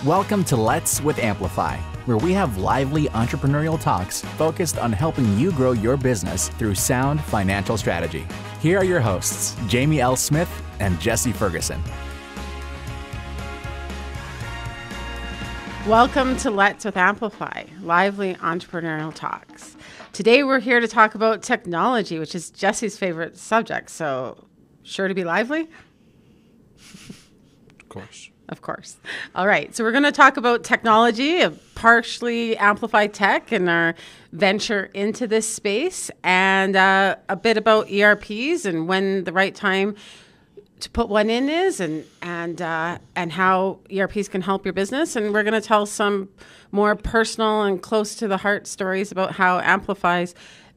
Welcome to Let's with Amplify, where we have lively entrepreneurial talks focused on helping you grow your business through sound financial strategy. Here are your hosts, Jamie L. Smith and Jesse Ferguson. Welcome to Let's with Amplify, lively entrepreneurial talks. Today we're here to talk about technology, which is Jesse's favorite subject. So, sure to be lively? Of course. Of course. All right. So we're going to talk about technology, partially Amplify Tech and our venture into this space, and a bit about ERPs and when the right time to put one in is, and how ERPs can help your business. And we're going to tell some more personal and close to the heart stories about how Amplify's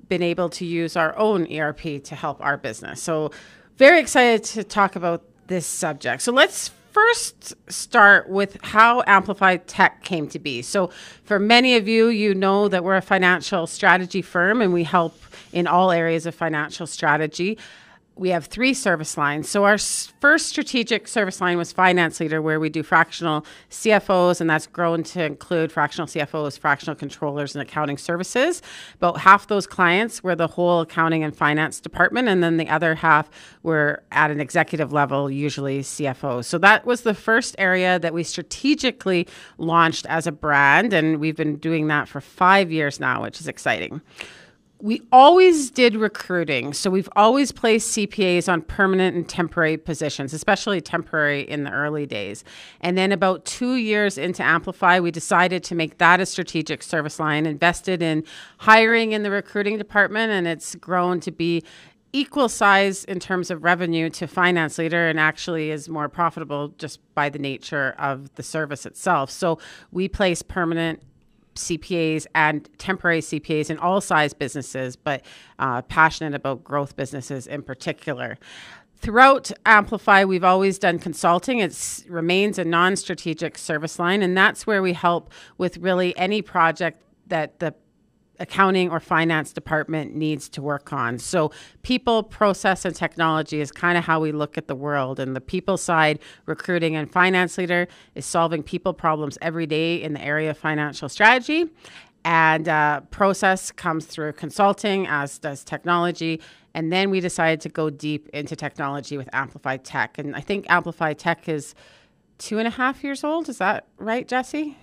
been able to use our own ERP to help our business. So very excited to talk about this subject. So let's first start with how Amplify Tech came to be. So for many of you, you know that we're a financial strategy firm and we help in all areas of financial strategy. We have 3 service lines. So our first strategic service line was Finance Leader, where we do fractional CFOs, and that's grown to include fractional CFOs, fractional controllers, and accounting services. About half those clients were the whole accounting and finance department, and then the other half were at an executive level, usually CFOs. So that was the first area that we strategically launched as a brand, and we've been doing that for 5 years now, which is exciting. We always did recruiting. So we've always placed CPAs on permanent and temporary positions, especially temporary in the early days. And then about 2 years into Amplify, we decided to make that a strategic service line, invested in hiring in the recruiting department, and it's grown to be equal size in terms of revenue to Finance Leader, and actually is more profitable just by the nature of the service itself. So we place permanent CPAs and temporary CPAs in all size businesses, but passionate about growth businesses in particular. Throughout Amplify, we've always done consulting. It remains a non-strategic service line, and that's where we help with really any project that the accounting or finance department needs to work on. So people, process, and technology is kind of how we look at the world. And the people side, recruiting and Finance Leader, is solving people problems every day in the area of financial strategy. And process comes through consulting, as does technology. And then we decided to go deep into technology with Amplify Tech. And I think Amplify Tech is 2.5 years old. Is that right, Jesse?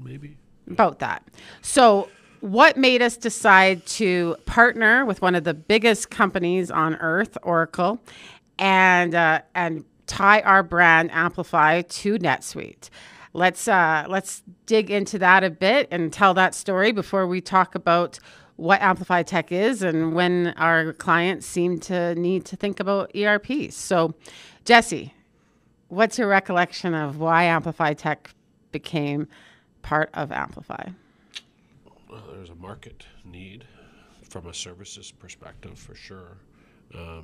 Maybe. About that. So what made us decide to partner with one of the biggest companies on earth, Oracle, and tie our brand Amplify to NetSuite? Let's dig into that a bit and tell that story before we talk about what Amplify Tech is and when our clients seem to need to think about ERPs. So, Jesse, what's your recollection of why Amplify Tech became part of Amplify? Well, there's a market need from a services perspective for sure. I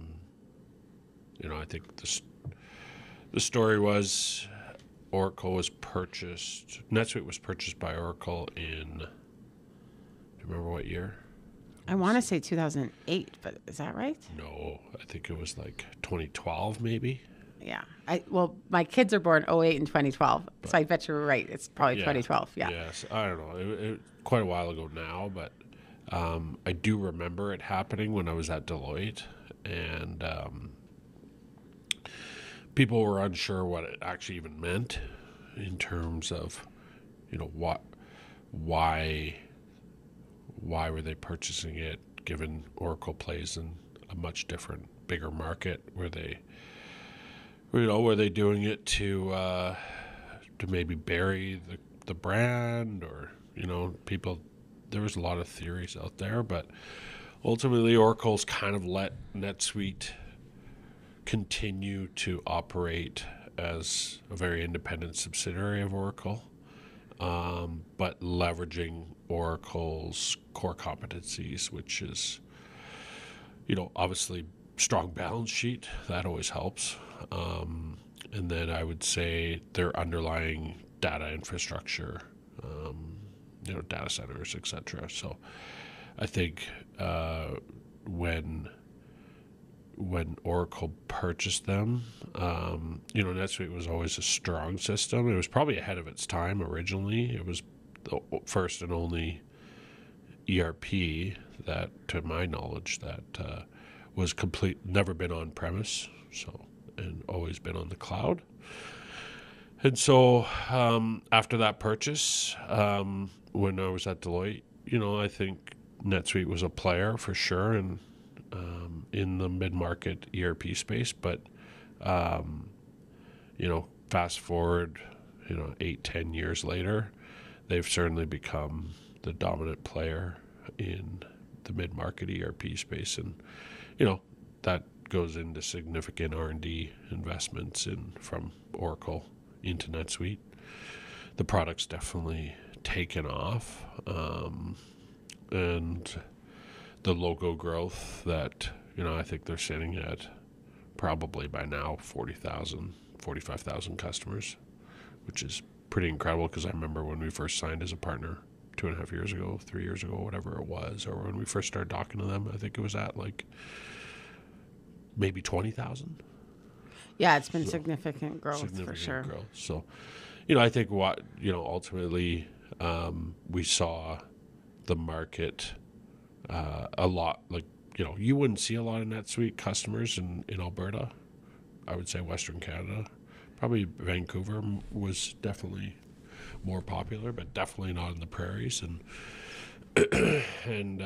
think the story was NetSuite was purchased by Oracle in, do you remember what year? I want to say 2008, but is that right? No, I think it was like 2012 maybe. Yeah. Well, my kids are born 2008 and 2012, so I bet you're right. It's probably 2012. Yeah. Yes. I don't know. It quite a while ago now, but I do remember it happening when I was at Deloitte, and people were unsure what it actually even meant in terms of, why were they purchasing it, given Oracle plays in a much different, bigger market where were they doing it to maybe bury the brand, or people? There was a lot of theories out there, but ultimately Oracle's kind of let NetSuite continue to operate as a very independent subsidiary of Oracle, but leveraging Oracle's core competencies, which is, obviously strong balance sheet. That always helps. And then I would say their underlying data infrastructure, data centers, etc. So I think when when Oracle purchased them, NetSuite was always a strong system. It was probably ahead of its time originally. It was the first and only ERP that, to my knowledge, that was never been on premise, and always been on the cloud. And so after that purchase, when I was at Deloitte, I think NetSuite was a player for sure, and in the mid-market ERP space. But fast forward, 8-10 years later, they've certainly become the dominant player in the mid-market ERP space, and that goes into significant R&D investments from Oracle into NetSuite. The product's definitely taken off, and the logo growth that I think they're sitting at probably by now 40,000, 45,000 customers, which is pretty incredible, because I remember when we first signed as a partner 2.5 years ago, 3 years ago, whatever it was, or when we first started talking to them, I think it was at like maybe 20,000. Yeah, it's been significant growth for sure. So, I think what, ultimately we saw the market a lot, like, you wouldn't see a lot of NetSuite customers in Alberta. I would say Western Canada. Probably Vancouver was definitely more popular, but definitely not in the prairies. And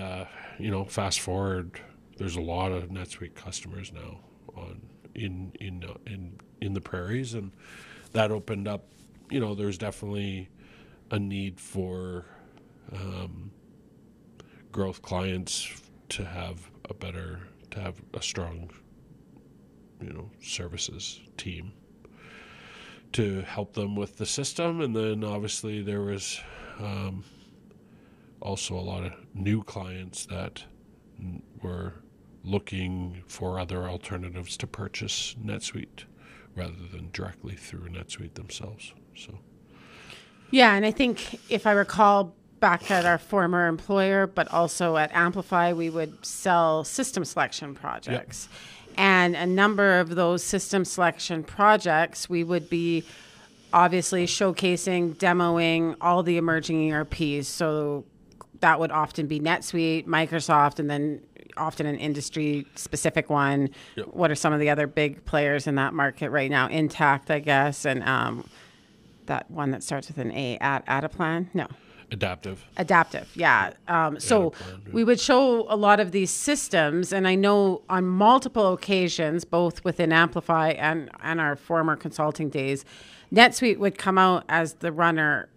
fast forward, there's a lot of NetSuite customers now in the prairies, and that opened up. There's definitely a need for growth clients to have a strong, services team to help them with the system. And then obviously there was also a lot of new clients that were looking for other alternatives to purchase NetSuite rather than directly through NetSuite themselves. So, yeah, and I think if I recall back at our former employer, but also at Amplify, we would sell system selection projects. Yep. And a number of those system selection projects, we would be obviously showcasing, demoing all the emerging ERPs. So that would often be NetSuite, Microsoft, and then often an industry-specific one. Yep. What are some of the other big players in that market right now? Intact, I guess, and that one that starts with an A, Adaplan? No. Adaptive, yeah. So we would show a lot of these systems, and I know on multiple occasions, both within Amplify and our former consulting days, NetSuite would come out as the runner,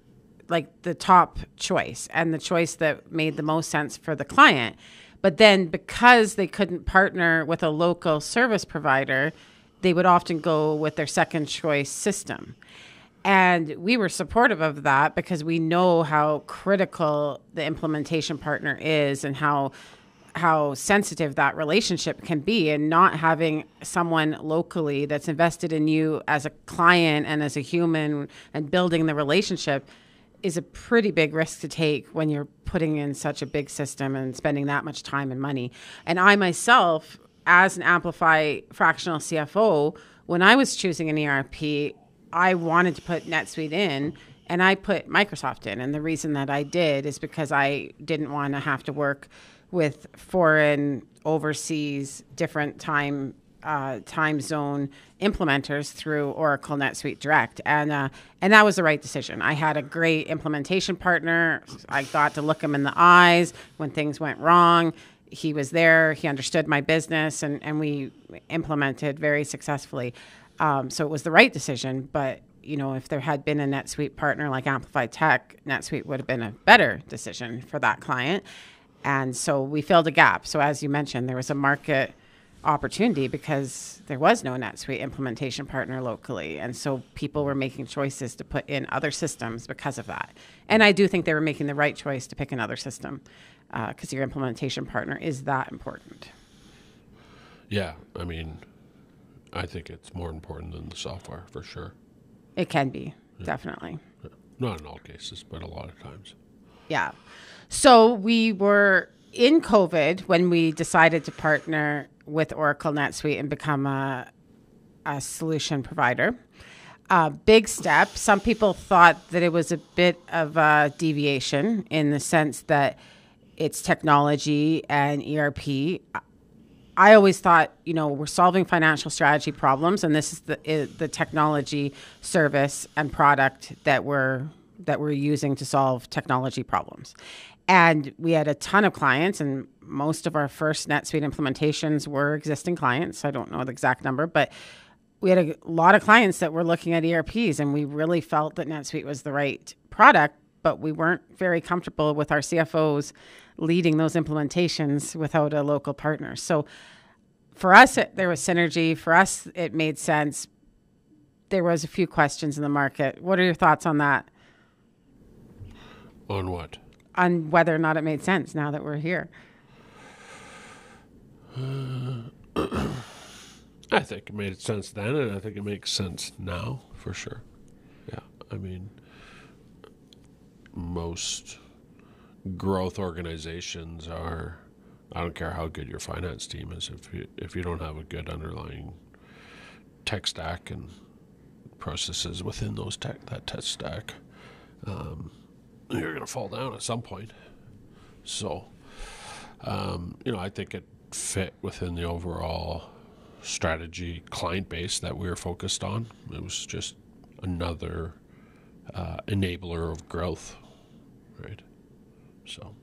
like the top choice and the choice that made the most sense for the client. But then because they couldn't partner with a local service provider, they would often go with their second choice system. And we were supportive of that because we know how critical the implementation partner is and how sensitive that relationship can be, and not having someone locally that's invested in you as a client and as a human and building the relationship is a pretty big risk to take when you're putting in such a big system and spending that much time and money. And I myself, as an Amplify fractional CFO, when I was choosing an ERP, I wanted to put NetSuite in, and I put Microsoft in. And the reason that I did is because I didn't want to have to work with foreign, overseas, different time zone implementers through Oracle NetSuite Direct. And that was the right decision. I had a great implementation partner. I got to look him in the eyes when things went wrong. He was there. He understood my business, and we implemented very successfully. So it was the right decision, but if there had been a NetSuite partner like Amplify Tech, NetSuite would have been a better decision for that client. And so we filled a gap. So as you mentioned, there was a market opportunity because there was no NetSuite implementation partner locally. And so people were making choices to put in other systems because of that. And I do think they were making the right choice to pick another system because your implementation partner is that important. Yeah, I think it's more important than the software, for sure. It can be, definitely. Not in all cases, but a lot of times. Yeah. So we were in COVID, when we decided to partner with Oracle NetSuite and become a solution provider, big step. Some people thought that it was a bit of a deviation in the sense that it's technology and ERP. I always thought, we're solving financial strategy problems, and this is the technology service and product that we're using to solve technology problems. And we had a ton of clients, and most of our first NetSuite implementations were existing clients. I don't know the exact number, but we had a lot of clients that were looking at ERPs, and we really felt that NetSuite was the right product, but we weren't very comfortable with our CFOs leading those implementations without a local partner. So for us, there was synergy. For us, it made sense. There was a few questions in the market. What are your thoughts on that? On what? On whether or not it made sense now that we're here. I think it made sense then, and I think it makes sense now, for sure. Yeah, I mean, most growth organizations are, I don't care how good your finance team is, if you don't have a good underlying tech stack and processes within that tech stack, you're going to fall down at some point. So, I think it fit within the overall strategy client base that we were focused on. It was just another enabler of growth, right? So,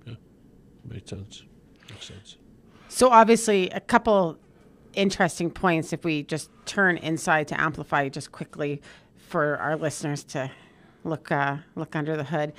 yeah, made sense. Makes sense. So obviously, a couple interesting points. If we just turn inside to Amplify just quickly for our listeners to look under the hood.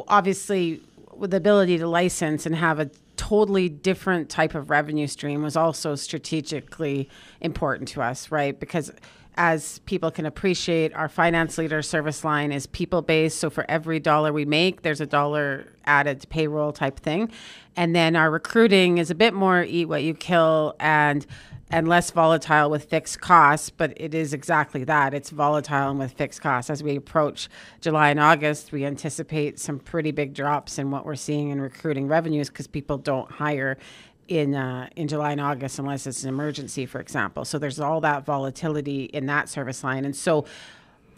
Obviously, with the ability to license and have a totally different type of revenue stream was also strategically important to us, right? Because as people can appreciate, our finance leader service line is people-based. So for every dollar we make, there's a dollar added to payroll type thing. And then our recruiting is a bit more eat what you kill and less volatile with fixed costs, but it is exactly that. It's volatile and with fixed costs. As we approach July and August, we anticipate some pretty big drops in what we're seeing in recruiting revenues because people don't hire in July and August unless it's an emergency, for example. So there's all that volatility in that service line. And so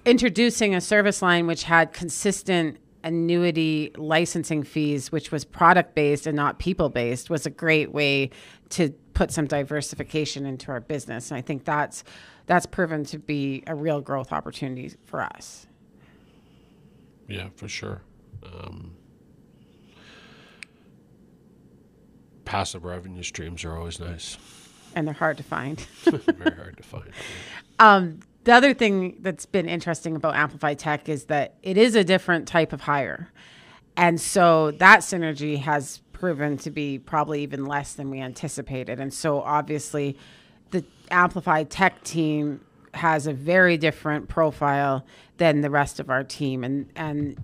introducing a service line which had consistent annuity licensing fees, which was product-based and not people-based, was a great way to put some diversification into our business. And I think that's proven to be a real growth opportunity for us. Yeah, for sure. Passive revenue streams are always nice. And they're hard to find. Very hard to find. The other thing that's been interesting about Amplify Tech is that it is a different type of hire. And so that synergy has proven to be probably even less than we anticipated. And so obviously the Amplify Tech team has a very different profile than the rest of our team. And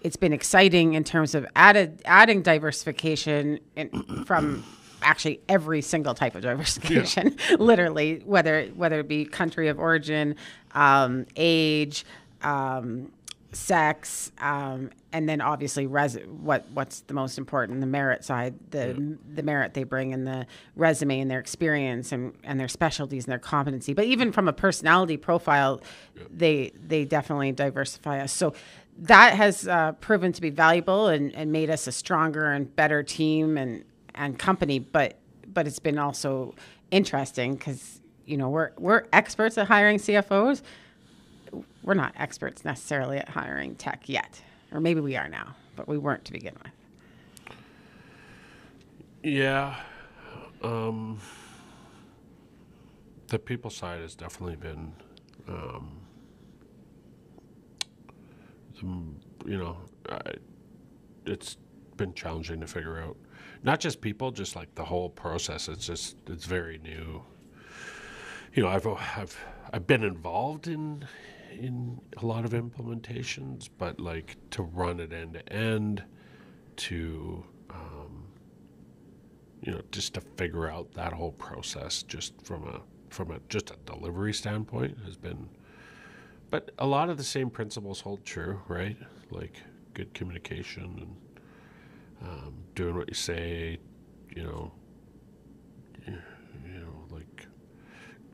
it's been exciting in terms of adding diversification from actually every single type of diversification, literally, whether it be country of origin, age, sex, and then obviously what's the most important, the merit side, the merit they bring in the resume and their experience and their specialties and their competency. But even from a personality profile, they definitely diversify us. So that has proven to be valuable and made us a stronger and better team and company, but it's been also interesting because we're experts at hiring CFOs. We're not experts necessarily at hiring tech yet, or maybe we are now, but we weren't to begin with. Yeah, the people side has definitely been, it's been challenging to figure out. Not just people, just like the whole process. It's very new. I've been involved in a lot of implementations, but like to run it end to end, to just to figure out that whole process, just from a delivery standpoint, has been. But a lot of the same principles hold true, right? Like good communication doing what you say, like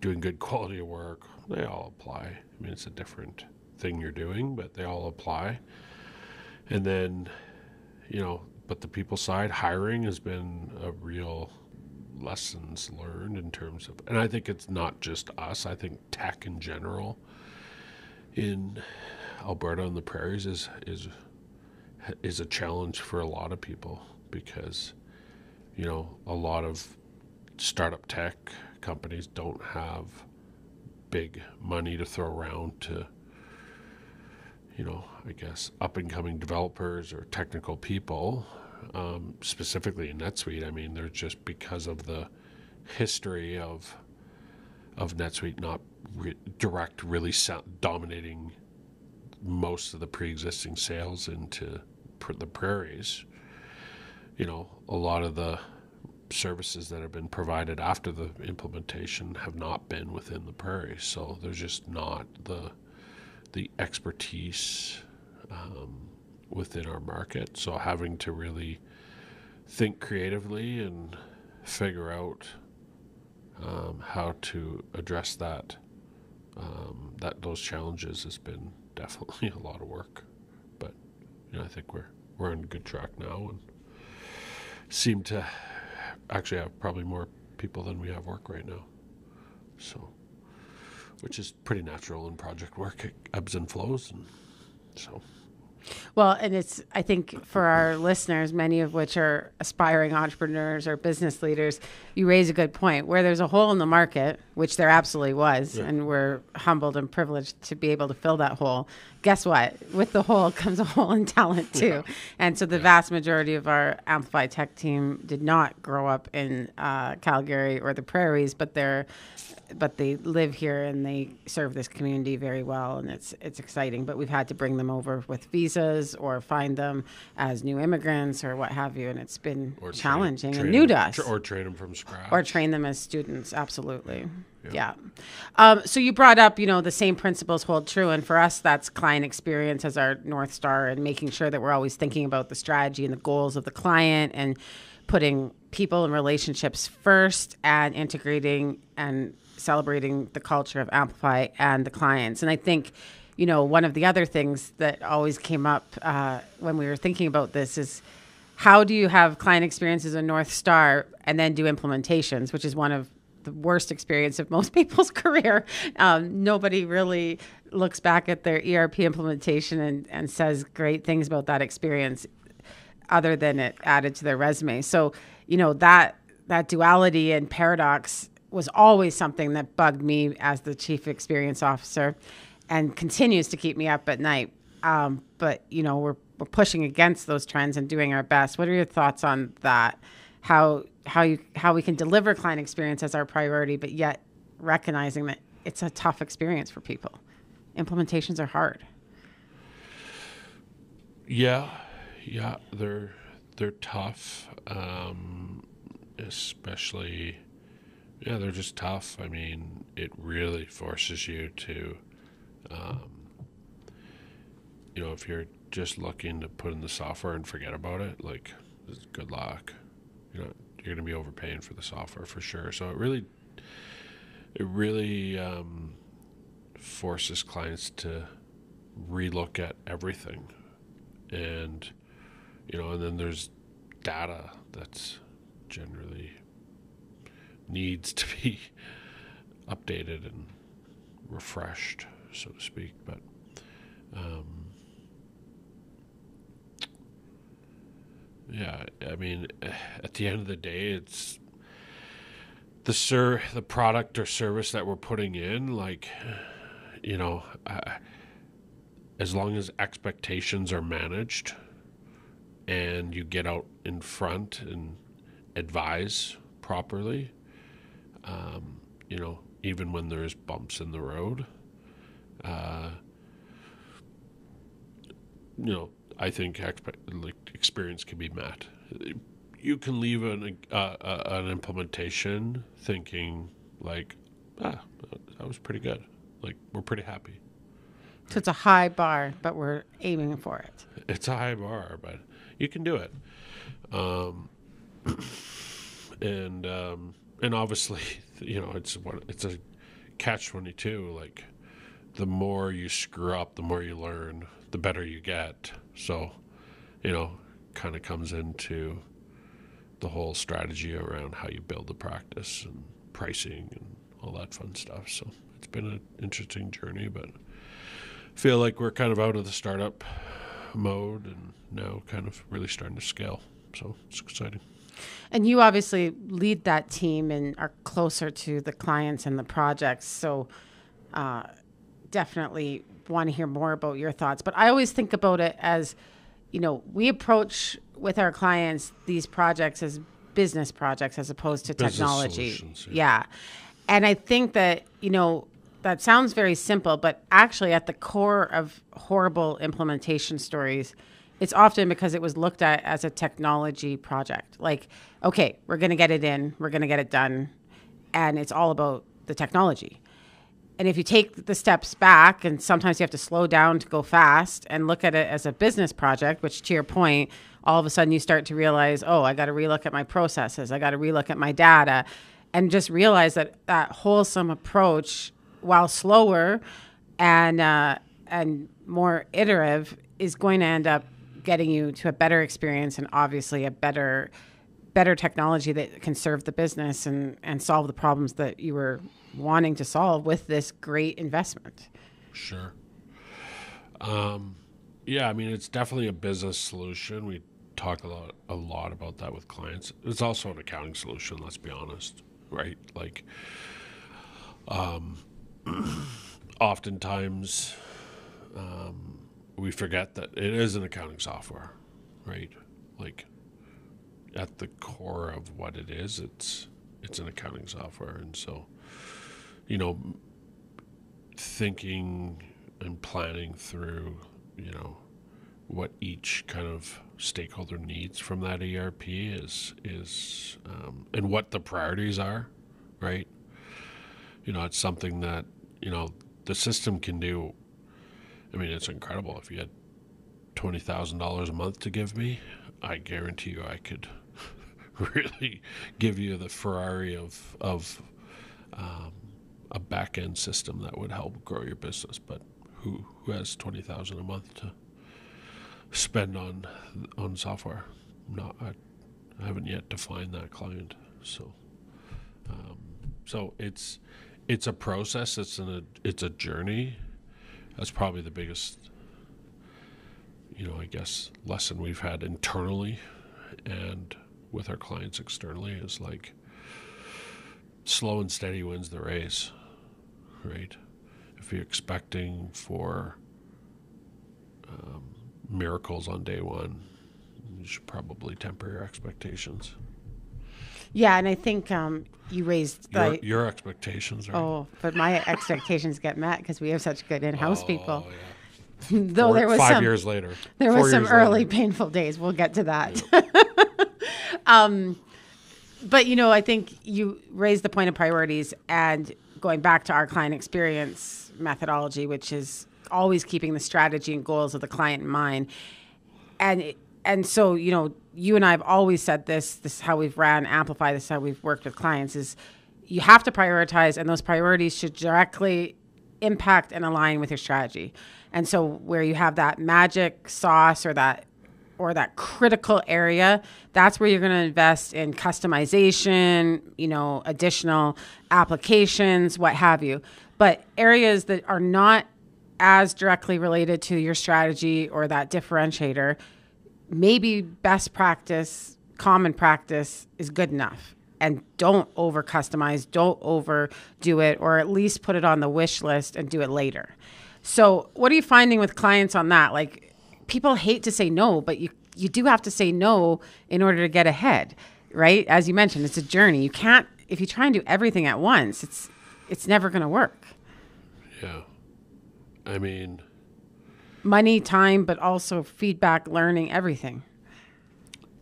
doing good quality of work, they all apply. I mean, it's a different thing you're doing, but they all apply. And then, but the people side, hiring has been a real lessons learned in terms of, and I think it's not just us, I think tech in general in Alberta and the prairies is a challenge for a lot of people, because a lot of startup tech companies don't have big money to throw around to I guess up and coming developers or technical people, specifically in NetSuite. I mean, they're just, because of the history of NetSuite not really dominating most of the pre-existing sales into the prairies, a lot of the services that have been provided after the implementation have not been within the prairies. So there's just not the expertise within our market. So having to really think creatively and figure out how to address those challenges has been definitely a lot of work. But I think we're on a good track now, and seem to actually have probably more people than we have work right now. So, which is pretty natural in project work. It ebbs and flows, and so. Well, and it's, I think for our listeners, many of which are aspiring entrepreneurs or business leaders, you raise a good point. Where there's a hole in the market, which there absolutely was, and we're humbled and privileged to be able to fill that hole. Guess what? With the hole comes a hole in talent too. And so the vast majority of our Amplify Tech team did not grow up in Calgary or the prairies, but they live here and they serve this community very well, and it's exciting. But we've had to bring them over with visas or find them as new immigrants or what have you, and it's been challenging and new to us. Or train them from scratch. Or train them as students, absolutely. Yeah. So you brought up, the same principles hold true, and for us, that's client experience as our North Star, and making sure that we're always thinking about the strategy and the goals of the client, and putting people and relationships first, and integrating and celebrating the culture of Amplify and the clients. And I think, one of the other things that always came up when we were thinking about this is, how do you have client experience as a North Star and then do implementations, which is one of the worst experience of most people's career. Nobody really looks back at their ERP implementation and says great things about that experience other than it added to their resume. So, that duality and paradox was always something that bugged me as the chief experience officer, and continues to keep me up at night. But we're pushing against those trends and doing our best. What are your thoughts on that? How we can deliver client experience as our priority, but yet recognizing that it's a tough experience for people. Implementations are hard. Yeah, they're tough, especially. Yeah, they're just tough. I mean, it really forces you to, if you're just looking to put in the software and forget about it, like, good luck. You're going to be overpaying for the software for sure. So it really forces clients to relook at everything, and and then there's data that's generally needs to be updated and refreshed, so to speak. But I mean, at the end of the day, it's the product or service that we're putting in, like, as long as expectations are managed and you get out in front and advise properly, even when there's bumps in the road, I think experience can be met. You can leave an implementation thinking like, that was pretty good. Like, we're pretty happy. So it's a high bar, but we're aiming for it. It's a high bar, but You can do it. And obviously, it's a catch-22. Like, the more you screw up, the more you learn, the better you get. So, kind of comes into the whole strategy around how you build the practice and pricing and all that fun stuff. So it's been an interesting journey, but I feel like we're kind of out of the startup mode and now kind of really starting to scale. So it's exciting. And you obviously lead that team and are closer to the clients and the projects. So definitely want to hear more about your thoughts. But I always think about it as, we approach with our clients these projects as business projects as opposed to Business technology. solutions, Yeah. And I think that, that sounds very simple, but actually at the core of horrible implementation stories, it's often because it was looked at as a technology project. Like, okay, we're going to get it in, we're going to get it done, and it's all about the technology. And if you take the steps back, and sometimes you have to slow down to go fast and look at it as a business project, which to your point, all of a sudden you start to realize, oh, I got to relook at my processes. I got to relook at my data, and just realize that that wholesome approach, while slower and more iterative, is going to end up getting you to a better experience and obviously a better technology that can serve the business and solve the problems that you were wanting to solve with this great investment. Sure. Yeah, I mean, it's definitely a business solution. We talk a lot about that with clients. It's also an accounting solution, let's be honest, right? Like, oftentimes we forget that it is an accounting software, right? Like, at the core of what it is, it's an accounting software. And so, thinking and planning through, what each kind of stakeholder needs from that ERP is and what the priorities are, right? It's something that, the system can do. I mean, it's incredible. If you had $20,000 a month to give me, I guarantee you I could really give you the Ferrari of a back-end system that would help grow your business. But who has $20,000 a month to spend on software? I haven't yet defined that client. So it's a process. It's a journey. That's probably the biggest, I guess, lesson we've had internally and with our clients externally is like slow and steady wins the race, right? If you're expecting for miracles on day one, you should probably temper your expectations. Yeah, and I think you raised your expectations, right? Oh, but my expectations get met because we have such good in-house people. Yeah. Though there was 5 years later. There was some early painful days. We'll get to that. Yeah. But, I think you raised the point of priorities and going back to our client experience methodology, which is always keeping the strategy and goals of the client in mind. And so, you and I have always said this is how we've ran Amplify, this is how we've worked with clients, is you have to prioritize, and those priorities should directly impact and align with your strategy. And so where you have that magic sauce or that critical area, that's where you're going to invest in customization, additional applications, what have you. But areas that are not as directly related to your strategy or that differentiator, maybe best practice, common practice is good enough. And don't over customize, don't overdo it, or at least put it on the wish list and do it later. So what are you finding with clients on that? Like, people hate to say no, but you do have to say no in order to get ahead, right? As you mentioned, it's a journey. You can't, if you try and do everything at once, it's never going to work. Yeah. I mean, money, time, but also feedback, learning, everything.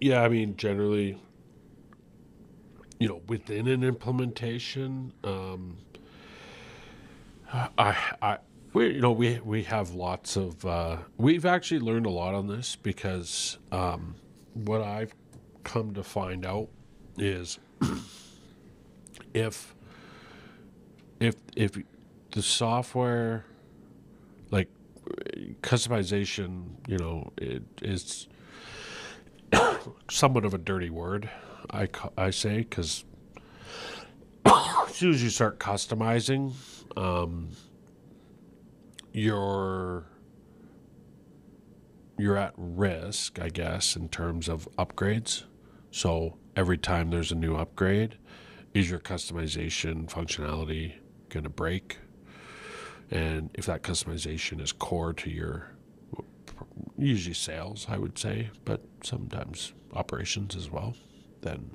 Yeah, I mean, generally, within an implementation, we have lots of. We've actually learned a lot on this because what I've come to find out is if the software, like customization, it is somewhat of a dirty word, I say, because as soon as you start customizing, you're at risk, I guess, in terms of upgrades. So every time there's a new upgrade, is your customization functionality going to break? And if that customization is core to your, usually sales, I would say, but sometimes operations as well, then,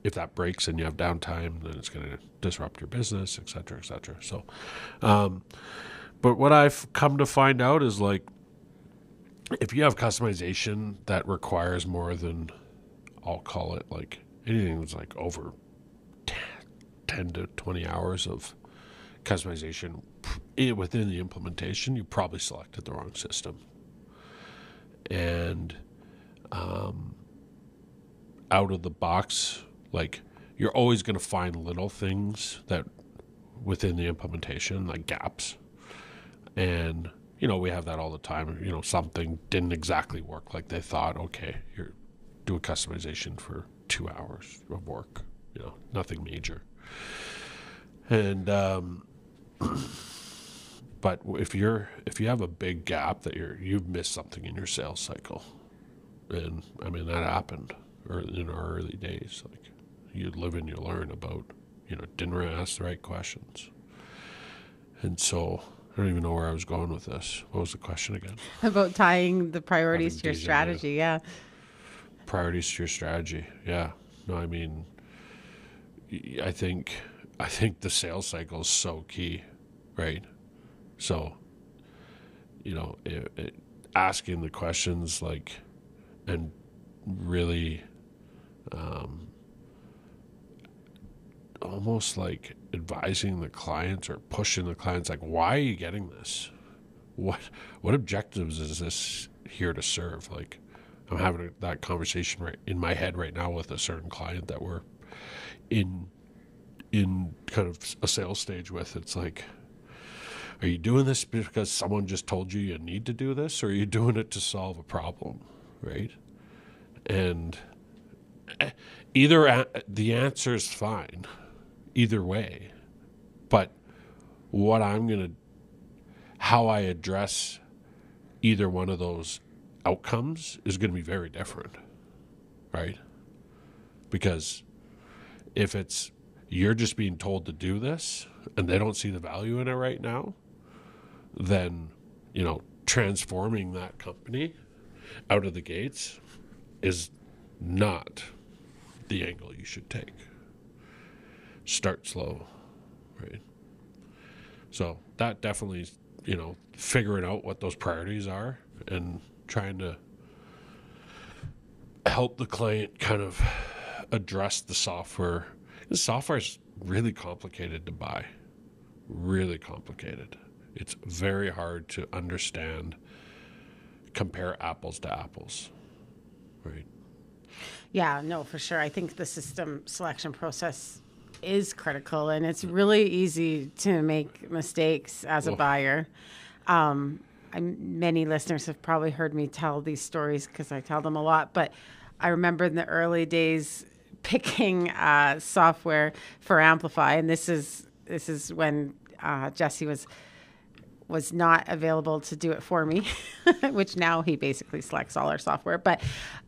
if that breaks and you have downtime, then it's going to disrupt your business, et cetera, et cetera. So, but what I've come to find out is, like, if you have customization that requires more than, I'll call it, like, anything that's like over 10 to 20 hours of customization within the implementation, you probably selected the wrong system. And out of the box, like, you're always going to find little things that within the implementation, like gaps. And, we have that all the time. Something didn't exactly work like they thought. Okay, you're doing customization for 2 hours of work, nothing major. And, but if you have a big gap that you've missed something in your sales cycle, and I mean, that happened in our early days. Like, you live and you learn about, didn't really ask the right questions. And so I don't even know where I was going with this. What was the question again? About tying the priorities to your strategy. Yeah. Priorities to your strategy. Yeah. No, I mean, I think the sales cycle is so key, right? So, asking the questions, like, and really almost like advising the clients or pushing the clients, like, why are you getting this? What objectives is this here to serve? Like, I'm having that conversation right in my head right now with a certain client that we're in kind of a sales stage with. It's like, are you doing this because someone just told you need to do this, or are you doing it to solve a problem, right? And either the answer is fine, either way. But how I address either one of those outcomes is going to be very different, right? Because if it's you're just being told to do this and they don't see the value in it right now, then, transforming that company out of the gates is not the angle you should take. Start slow, right? So that definitely, figuring out what those priorities are and trying to help the client kind of address the software. The software is really complicated to buy, really complicated. It's very hard to understand, compare apples to apples, right? Yeah, no, for sure. I think the system selection process is critical, and it's really easy to make mistakes as a buyer. Many listeners have probably heard me tell these stories because I tell them a lot, but I remember in the early days picking software for Amplify, and this is when Jesse was not available to do it for me, which now he basically selects all our software. But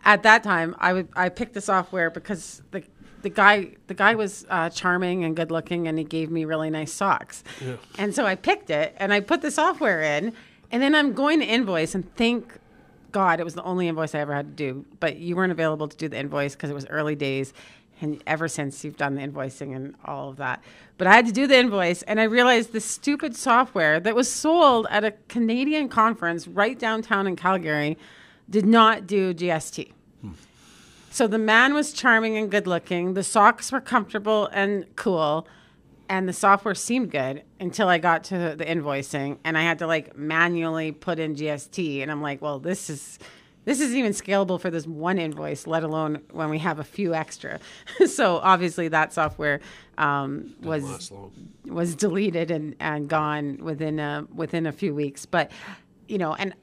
at that time, I picked the software because the guy was charming and good looking, and he gave me really nice socks. Yeah. And so I picked it and I put the software in, and then I'm going to invoice, and thank God it was the only invoice I ever had to do. But you weren't available to do the invoice because it was early days. And ever since, you've done the invoicing and all of that. But I had to do the invoice, and I realized this stupid software that was sold at a Canadian conference right downtown in Calgary did not do GST. So the man was charming and good looking. The socks were comfortable and cool. And the software seemed good until I got to the invoicing, and I had to manually put in GST. And I'm like, well, this is This isn't even scalable for this one invoice, let alone when we have a few extra. So obviously that software was deleted and gone within a few weeks. But and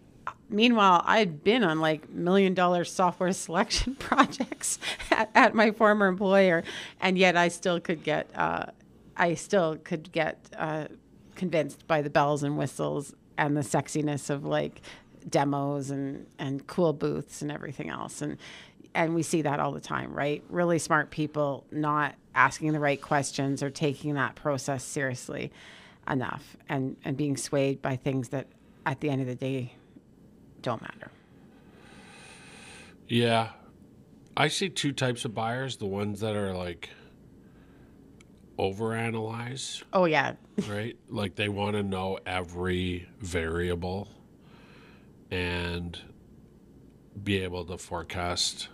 meanwhile, I'd been on like $1 million software selection projects at my former employer, and yet I still could get convinced by the bells and whistles and the sexiness of like demos and cool booths and everything else. And we see that all the time, right? Really smart people not asking the right questions or taking that process seriously enough and being swayed by things that at the end of the day don't matter. Yeah. I see two types of buyers, the ones that are like overanalyze. Oh yeah. Right? Like they want to know every variable and be able to forecast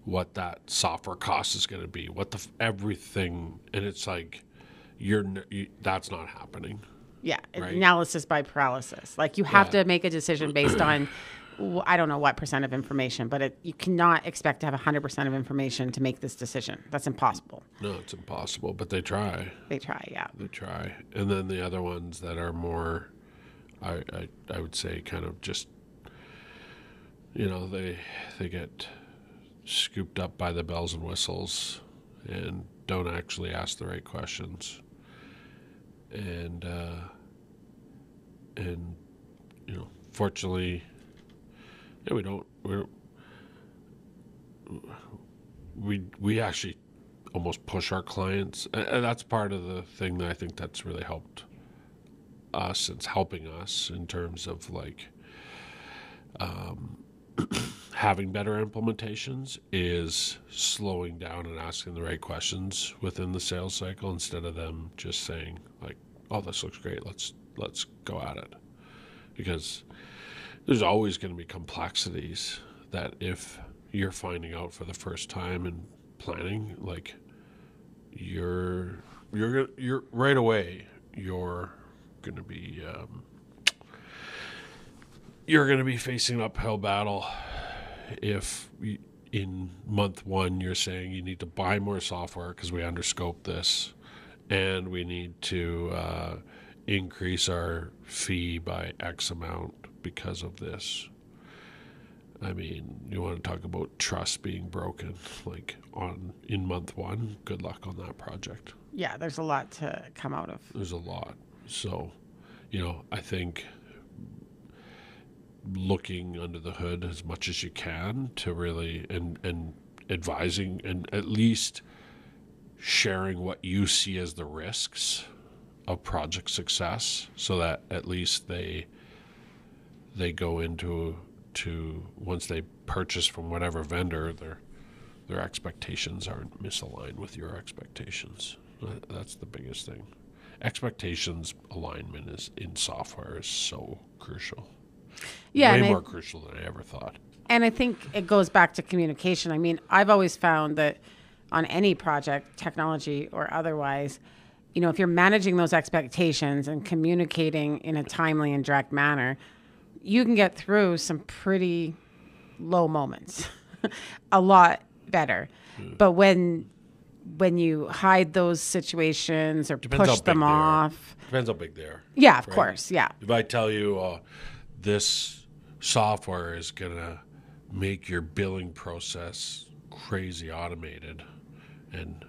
what that software cost is going to be, what everything, and it's like that's not happening. Yeah, right? Analysis by paralysis. Like you have to make a decision based on I don't know what percent of information, but you cannot expect to have 100% of information to make this decision. That's impossible. No, it's impossible, but they try. They try, yeah. They try. And then the other ones that are more, I would say kind of just, they get scooped up by the bells and whistles and don't actually ask the right questions. And fortunately, we actually almost push our clients, and that's part of the thing that I think that's really helped us. It's helping us in terms of like having better implementations is slowing down and asking the right questions within the sales cycle instead of them just saying like, oh, this looks great, let's go at it. Because there's always going to be complexities that if you're finding out for the first time in planning, like you're right away, you're going to be facing an uphill battle if in month one you're saying you need to buy more software because we underscope this and we need to increase our fee by X amount because of this. I mean, you want to talk about trust being broken, like in month one, good luck on that project. Yeah, there's a lot to come out of. There's a lot. So, I think looking under the hood as much as you can to really, and advising and at least sharing what you see as the risks of project success so that at least they go into once they purchase from whatever vendor, their expectations aren't misaligned with your expectations. That's the biggest thing. Expectations alignment in software is so crucial. Yeah, way more crucial than I ever thought. And I think it goes back to communication. I mean, I've always found that on any project, technology or otherwise, if you're managing those expectations and communicating in a timely and direct manner, you can get through some pretty low moments a lot better. But when you hide those situations or push them off. Depends how big they are. Yeah, of course. Yeah. If I tell you this software is going to make your billing process crazy automated and,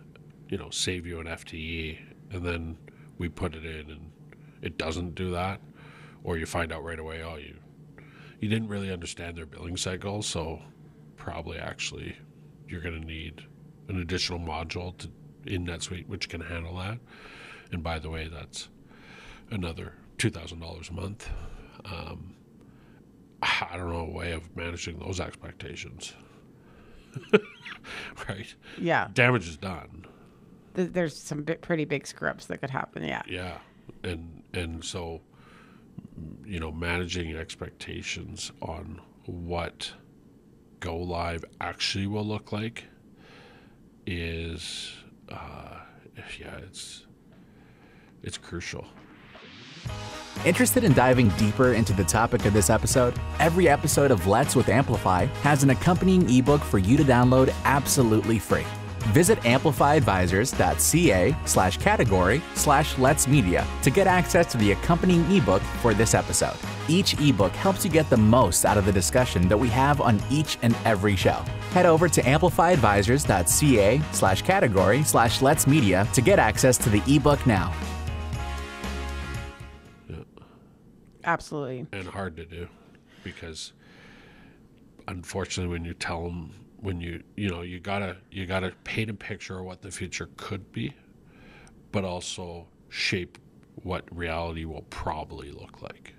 save you an FTE, and then we put it in and it doesn't do that, or you find out right away, you didn't really understand their billing cycle, so probably actually you're going to need an additional module in NetSuite which can handle that. And by the way, that's another $2,000 a month. I don't know a way of managing those expectations. Right? Yeah. Damage is done. There's some pretty big screw-ups that could happen, yeah. Yeah. And so, managing expectations on what go live actually will look like is, it's crucial. Interested in diving deeper into the topic of this episode? Every episode of Let's with Amplify has an accompanying ebook for you to download absolutely free. Visit amplifyadvisors.ca/category/Let's Media to get access to the accompanying ebook for this episode. Each ebook helps you get the most out of the discussion that we have on each and every show. Head over to amplifyadvisors.ca/category/Let's Media to get access to the ebook now. Absolutely. And hard to do, because unfortunately when you tell them, you gotta paint a picture of what the future could be, but also shape what reality will probably look like.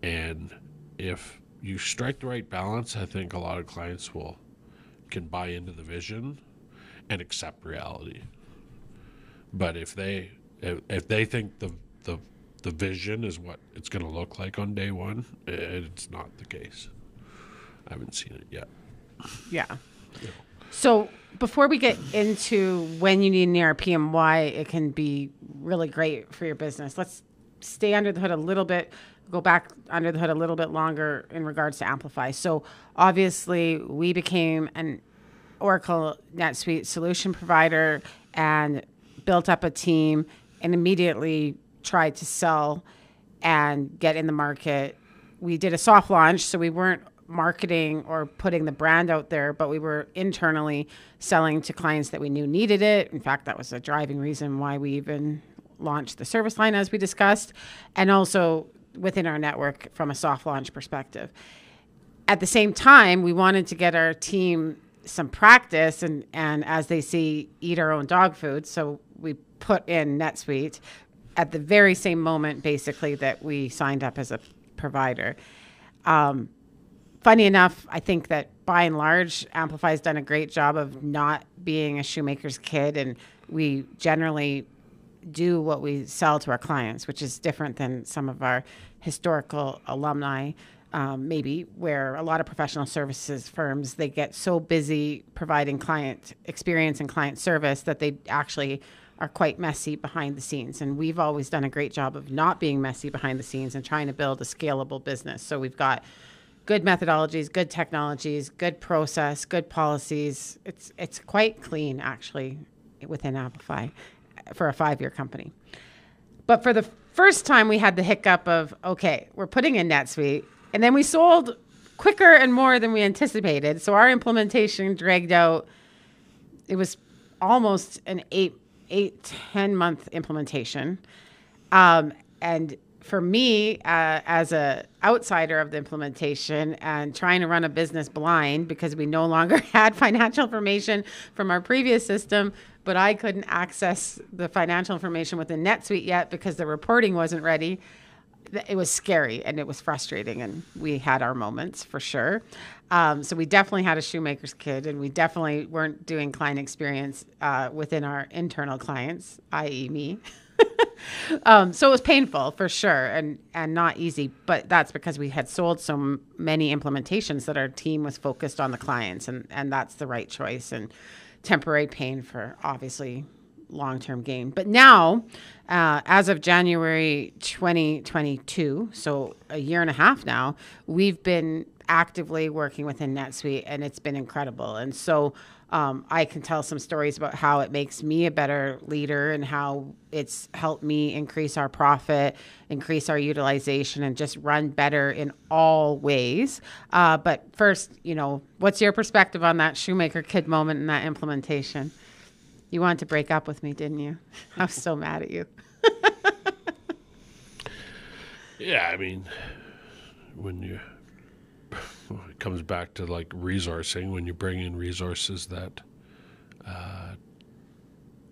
And if you strike the right balance, I think a lot of clients can buy into the vision and accept reality. But if they think the vision is what it's going to look like on day one, it's not the case. I haven't seen it yet. Yeah. So before we get into when you need an ERP and why it can be really great for your business, let's stay under the hood a little bit, go back under the hood a little bit longer in regards to Amplify. So obviously we became an Oracle NetSuite solution provider and built up a team and immediately tried to sell and get in the market. We did a soft launch, so we weren't marketing or putting the brand out there, but we were internally selling to clients that we knew needed it. In fact, that was a driving reason why we even launched the service line, as we discussed, and also within our network from a soft launch perspective. At the same time, we wanted to get our team some practice and as they see, eat our own dog food. So we put in NetSuite at the very same moment, basically, that we signed up as a provider. Funny enough, I think that by and large, Amplify has done a great job of not being a shoemaker's kid, and we generally do what we sell to our clients, which is different than some of our historical alumni, maybe, where a lot of professional services firms, they get so busy providing client experience and client service that they actually are quite messy behind the scenes. And we've always done a great job of not being messy behind the scenes and trying to build a scalable business. So we've got good methodologies, good technologies, good process, good policies. It's quite clean, actually, within Amplify for a 5-year company. But for the first time, we had the hiccup of, okay, we're putting in NetSuite, and then we sold quicker and more than we anticipated. So our implementation dragged out. It was almost an 10 month implementation. And for me, as a outsider of the implementation and trying to run a business blind because we no longer had financial information from our previous system, but I couldn't access the financial information within NetSuite yet because the reporting wasn't ready. It was scary and it was frustrating, and we had our moments for sure. So we definitely had a shoemaker's kid, and we definitely weren't doing client experience within our internal clients, i.e. me. So it was painful for sure and not easy, but that's because we had sold so many implementations that our team was focused on the clients, and that's the right choice, and temporary pain for obviously long-term gain. But now, as of January 2022, so a year and a half now, we've been actively working within NetSuite, and it's been incredible. And so I can tell some stories about how it makes me a better leader and how it's helped me increase our profit, increase our utilization, and just run better in all ways. But first, what's your perspective on that shoemaker kid moment in that implementation? You wanted to break up with me, didn't you? I was so mad at you. Yeah, I mean, it comes back to like resourcing, when you bring in resources that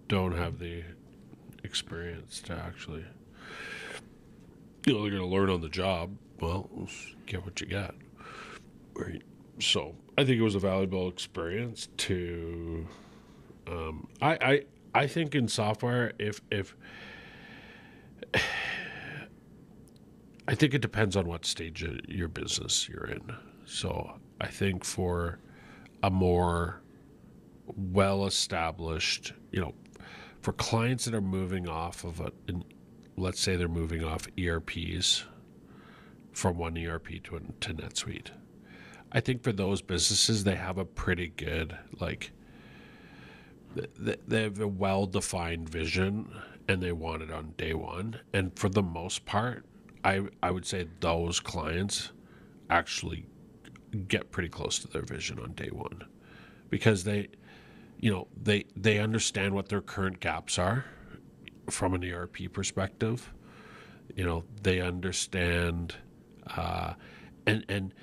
don't have the experience to actually, they're going to learn on the job. Well, get what you got. Right. So I think it was a valuable experience to. I think in software, if I think it depends on what stage of your business you're in. So I think for a more well-established, for clients that are moving off of let's say they're moving off ERPs from one ERP to NetSuite. I think for those businesses, they have a pretty good, like, they have a well-defined vision, and they want it on day one. And for the most part, I would say those clients actually get pretty close to their vision on day one, because they understand what their current gaps are from an ERP perspective. They understand, and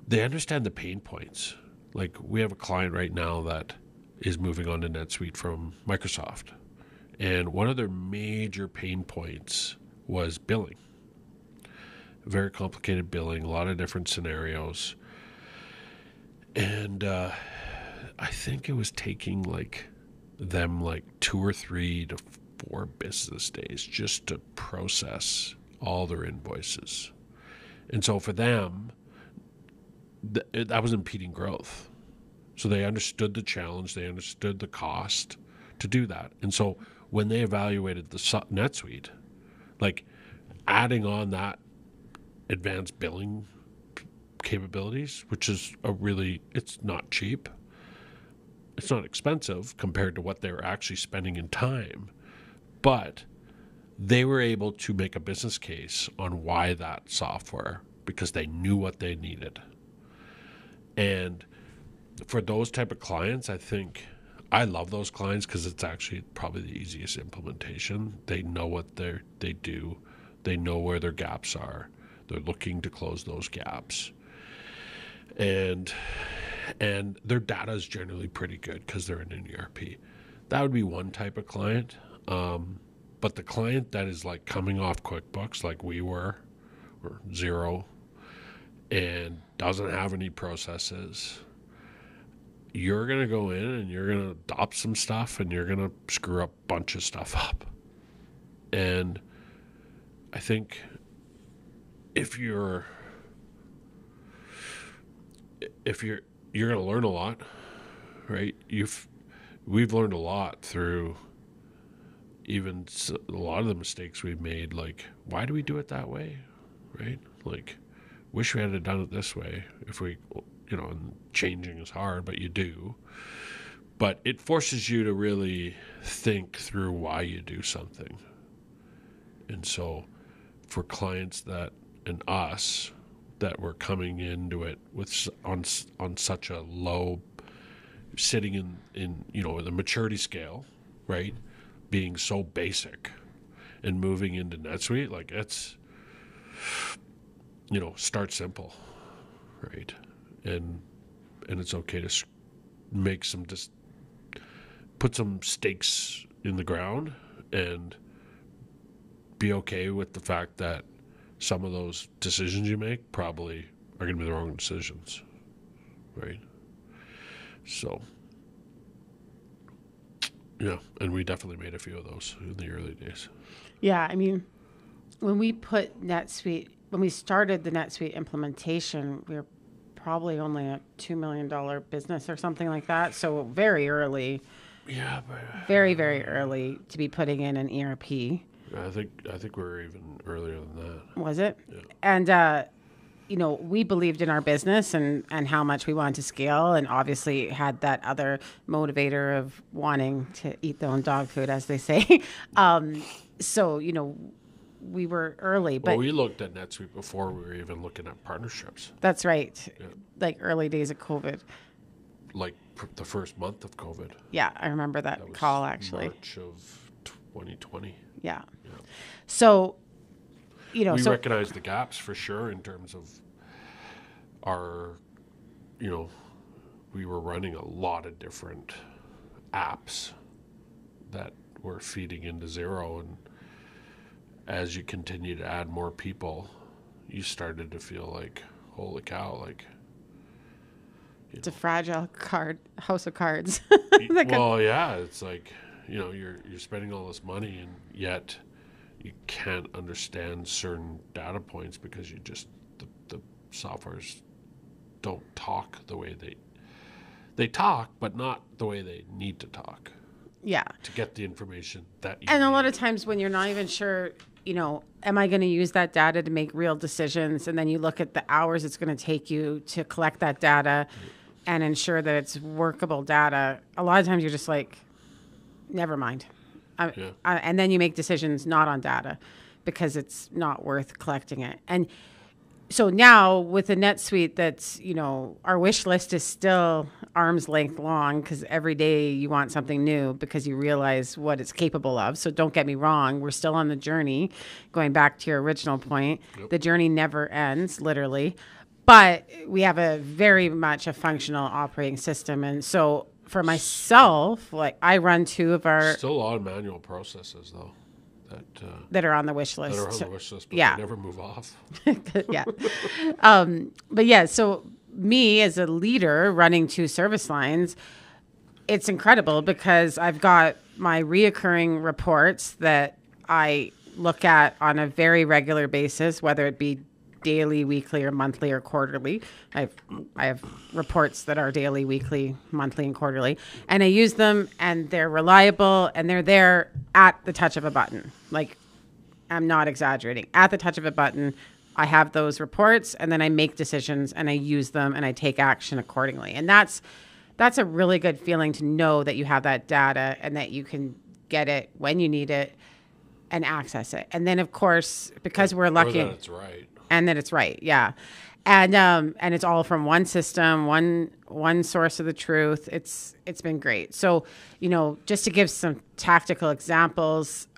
they understand the pain points. Like, we have a client right now that is moving on to NetSuite from Microsoft. And one of their major pain points was billing. Very complicated billing, a lot of different scenarios. And I think it was taking them 2 or 3 to 4 business days just to process all their invoices. And so for them, that was impeding growth. So they understood the challenge, they understood the cost to do that. And so when they evaluated the NetSuite, adding on that advanced billing capabilities, which is it's not cheap. It's not expensive compared to what they were actually spending in time, but they were able to make a business case on why that software, because they knew what they needed. And for those type of clients, I love those clients because it's actually probably the easiest implementation. They know what they do. They know where their gaps are. They're looking to close those gaps. And their data is generally pretty good because they're in an ERP. That would be one type of client. But the client that is coming off QuickBooks like we were, or Xero, and doesn't have any processes, you're going to go in and you're going to adopt some stuff and you're going to screw up a bunch of stuff up. And I think if you're going to learn a lot, right? We've learned a lot through even a lot of the mistakes we've made. Why do we do it that way, right? Wish we had done it this way. If we, and changing is hard, but you do. But it forces you to really think through why you do something. And so for clients and us that were coming into it on such a low, sitting in the maturity scale, right? Being so basic and moving into NetSuite, it's, start simple, right? And it's okay to make put some stakes in the ground and be okay with the fact that some of those decisions you make probably are going to be the wrong decisions, right? So, yeah, and we definitely made a few of those in the early days. Yeah, when we started the NetSuite implementation, we were probably only a $2 million business or something like that. So very early. Yeah, but very, very early to be putting in an ERP. I think we were even earlier than that. Was it? Yeah. And we believed in our business and how much we wanted to scale, and obviously had that other motivator of wanting to eat their own dog food, as they say. So we were early, but we looked at NetSuite before we were even looking at partnerships. That's right. Yeah. Early days of COVID. The first month of COVID. Yeah, I remember that was call actually. March of 2020. Yeah. Yeah. So, we recognize the gaps for sure in terms of our, we were running a lot of different apps that were feeding into Xero, and as you continue to add more people, you started to feel holy cow, it's a fragile house of cards. Well, yeah, it's you're spending all this money and yet you can't understand certain data points because the softwares don't talk the way they talk, but not the way they need to talk. Yeah. To get the information that you And need. a lot of times when you're not even sure am I going to use that data to make real decisions? And then you look at the hours it's going to take you to collect that data and ensure that it's workable data. A lot of times you're just like, never mind. And then you make decisions not on data because it's not worth collecting it. And so now with the NetSuite, that's, our wish list is still arm's length long because every day you want something new because you realize what it's capable of. So don't get me wrong. We're still on the journey. Going back to your original point, the journey never ends, literally. But we have a very much a functional operating system. And so for myself, like I run 2 of our... Still a lot of manual processes, though. That are on the wish list. That are on the wish list, but they never move off. Yeah. But yeah, so me as a leader running 2 service lines, it's incredible because I've got my reoccurring reports that I look at on a very regular basis, whether it be daily, weekly, or monthly, or quarterly. I have reports that are daily, weekly, monthly, and quarterly, and I use them, and they're reliable, and they're there at the touch of a button. Like, I'm not exaggerating. At the touch of a button, I have those reports, and then I make decisions, and I use them, and I take action accordingly. And that's a really good feeling to know that you have that data and that you can get it when you need it and access it. And then, of course, because we're lucky... Or that it's right. And that it's right, yeah. And it's all from one system, one source of the truth. It's been great. So, just to give some tactical examples,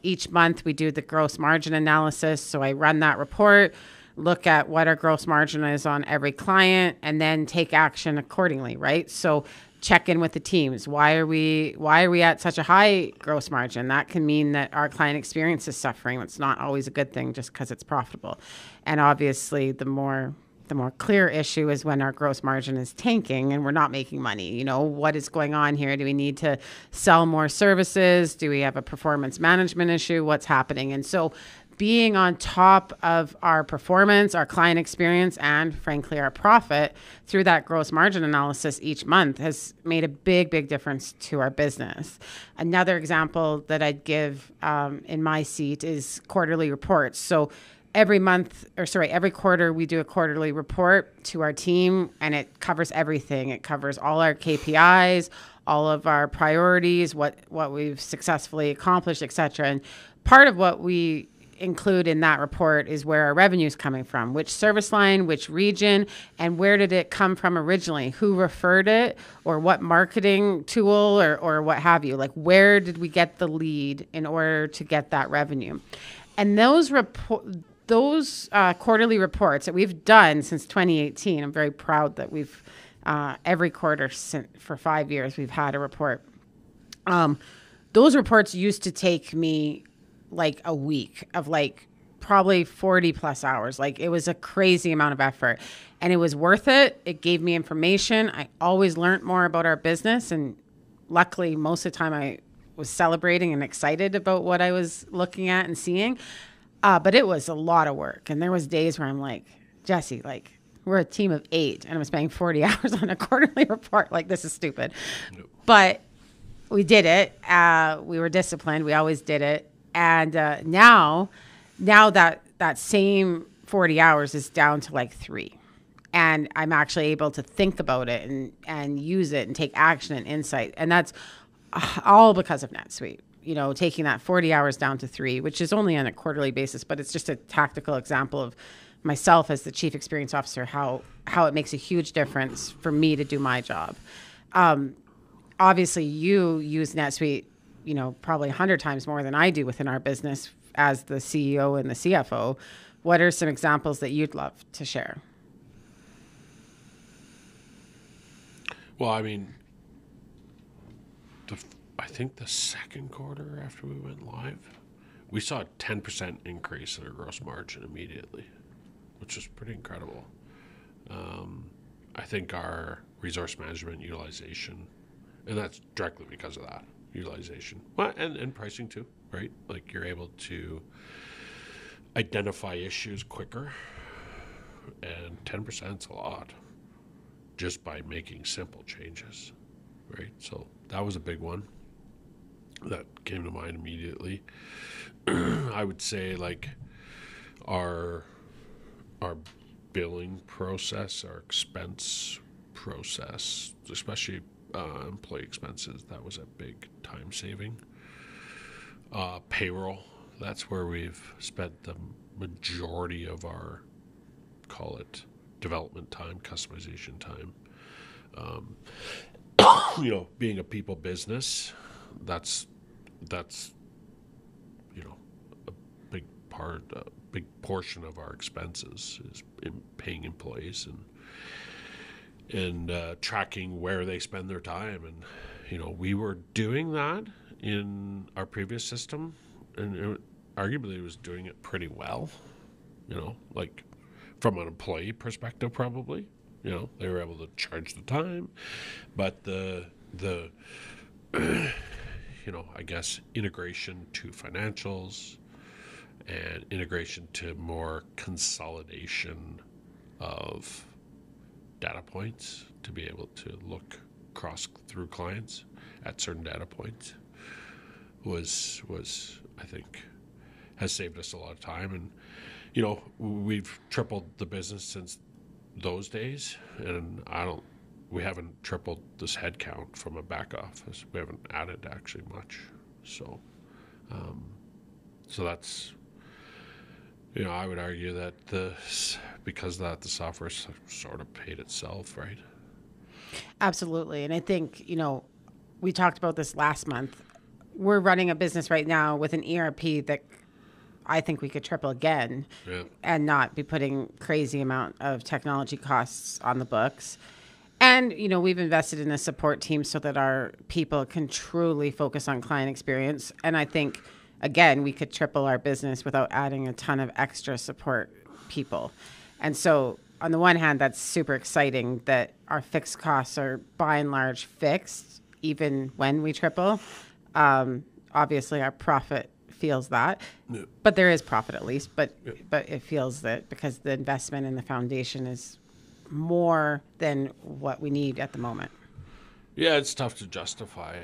each month we do the gross margin analysis. So I run that report, look at what our gross margin is on every client, and then take action accordingly, right? So check in with the teams. Why are we at such a high gross margin? That can mean that our client experience is suffering. That's not always a good thing just because it's profitable. And obviously the more clear issue is when our gross margin is tanking and we're not making money. What is going on here? Do we need to sell more services? Do we have a performance management issue? What's happening? And so being on top of our performance, our client experience, and frankly, our profit through that gross margin analysis each month has made a big, big difference to our business. Another example that I'd give in my seat is quarterly reports. So every quarter, we do a quarterly report to our team, and it covers everything. It covers all our KPIs, all of our priorities, what we've successfully accomplished, et cetera. And part of what we include in that report is where our revenue is coming from, which service line, which region, and where did it come from originally, who referred it, or what marketing tool or what have you. Like, where did we get the lead in order to get that revenue? And those quarterly reports that we've done since 2018, I'm very proud that we've every quarter for 5 years we've had a report. Those reports used to take me like a week of like probably 40 plus hours. Like, it was a crazy amount of effort, and it was worth it. It gave me information. I always learned more about our business, and luckily most of the time I was celebrating and excited about what I was looking at and seeing. But it was a lot of work. And there was days where I'm like, Jesse, like, we're a team of 8 and I'm spending 40 hours on a quarterly report. Like, this is stupid. Nope. But we did it. We were disciplined. We always did it. And now that same 40 hours is down to like 3. And I'm actually able to think about it and use it and take action and insight. And that's all because of NetSuite. Taking that 40 hours down to 3, which is only on a quarterly basis, but it's just a tactical example of myself as the Chief Experience Officer, how it makes a huge difference for me to do my job. Obviously, you use NetSuite, probably 100 times more than I do within our business as the CEO and the CFO. What are some examples that you'd love to share? Well, I mean, I think the second quarter after we went live, we saw a 10% increase in our gross margin immediately, which was pretty incredible. I think our resource management utilization, and that's directly because of that utilization, well, and pricing too, right? Like, you're able to identify issues quicker, and 10% is a lot just by making simple changes, right? So that was a big one. that came to mind immediately. I would say like our billing process, our expense process, especially employee expenses, that was a big time saving. Payroll, that's where we've spent the majority of our, call it, development time, customization time. Being a people business, that's a big part, a big portion of our expenses is in paying employees and tracking where they spend their time. And we were doing that in our previous system, and arguably it was doing it pretty well. Like from an employee perspective, probably. They were able to charge the time, but the I guess integration to financials and integration to more consolidation of data points to be able to look across through clients at certain data points was I think has saved us a lot of time. And we've tripled the business since those days, and we haven't tripled this headcount from a back office. We haven't added actually much. So that's, I would argue that because of that, the software sort of paid itself, right? Absolutely. And I think, we talked about this last month. We're running a business right now with an ERP that I think we could triple again and not be putting crazy amount of technology costs on the books. And, we've invested in a support team so that our people can truly focus on client experience. And I think, again, we could triple our business without adding a ton of extra support people. And so on the one hand, that's super exciting that our fixed costs are by and large fixed, even when we triple. Obviously, our profit feels that, but there is profit at least, but it feels that because the investment in the foundation is more than what we need at the moment. Yeah, it's tough to justify,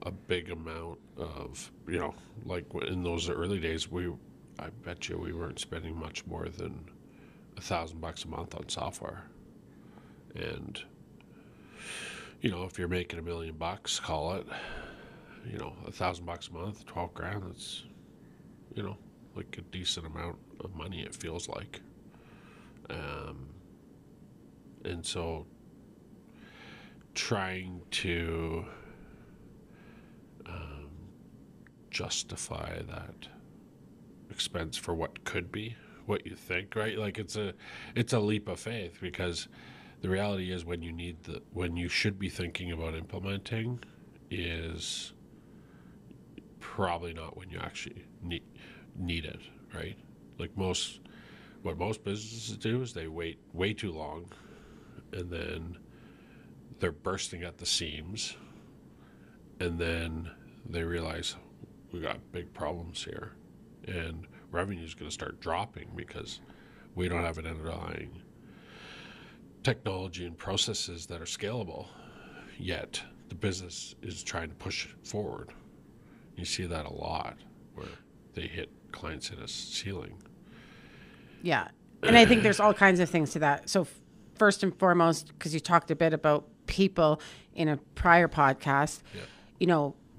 a big amount of, like in those early days, I bet you we weren't spending much more than $1,000 a month on software. And, if you're making $1 million, call it, $1,000 a month, $12,000, that's, like a decent amount of money, it feels like. And so trying to justify that expense for what could be, what you think, right? Like it's a leap of faith, because the reality is when you should be thinking about implementing is probably not when you actually need it, right? Like what most businesses do is they wait way too long, and then they're bursting at the seams, and then they realize we got big problems here, and revenue is going to start dropping because we don't have an underlying technology and processes that are scalable, yet the business is trying to push it forward. You see that a lot where clients hit a ceiling. Yeah. And I think there's all kinds of things to that. So first and foremost, because you talked a bit about people in a prior podcast,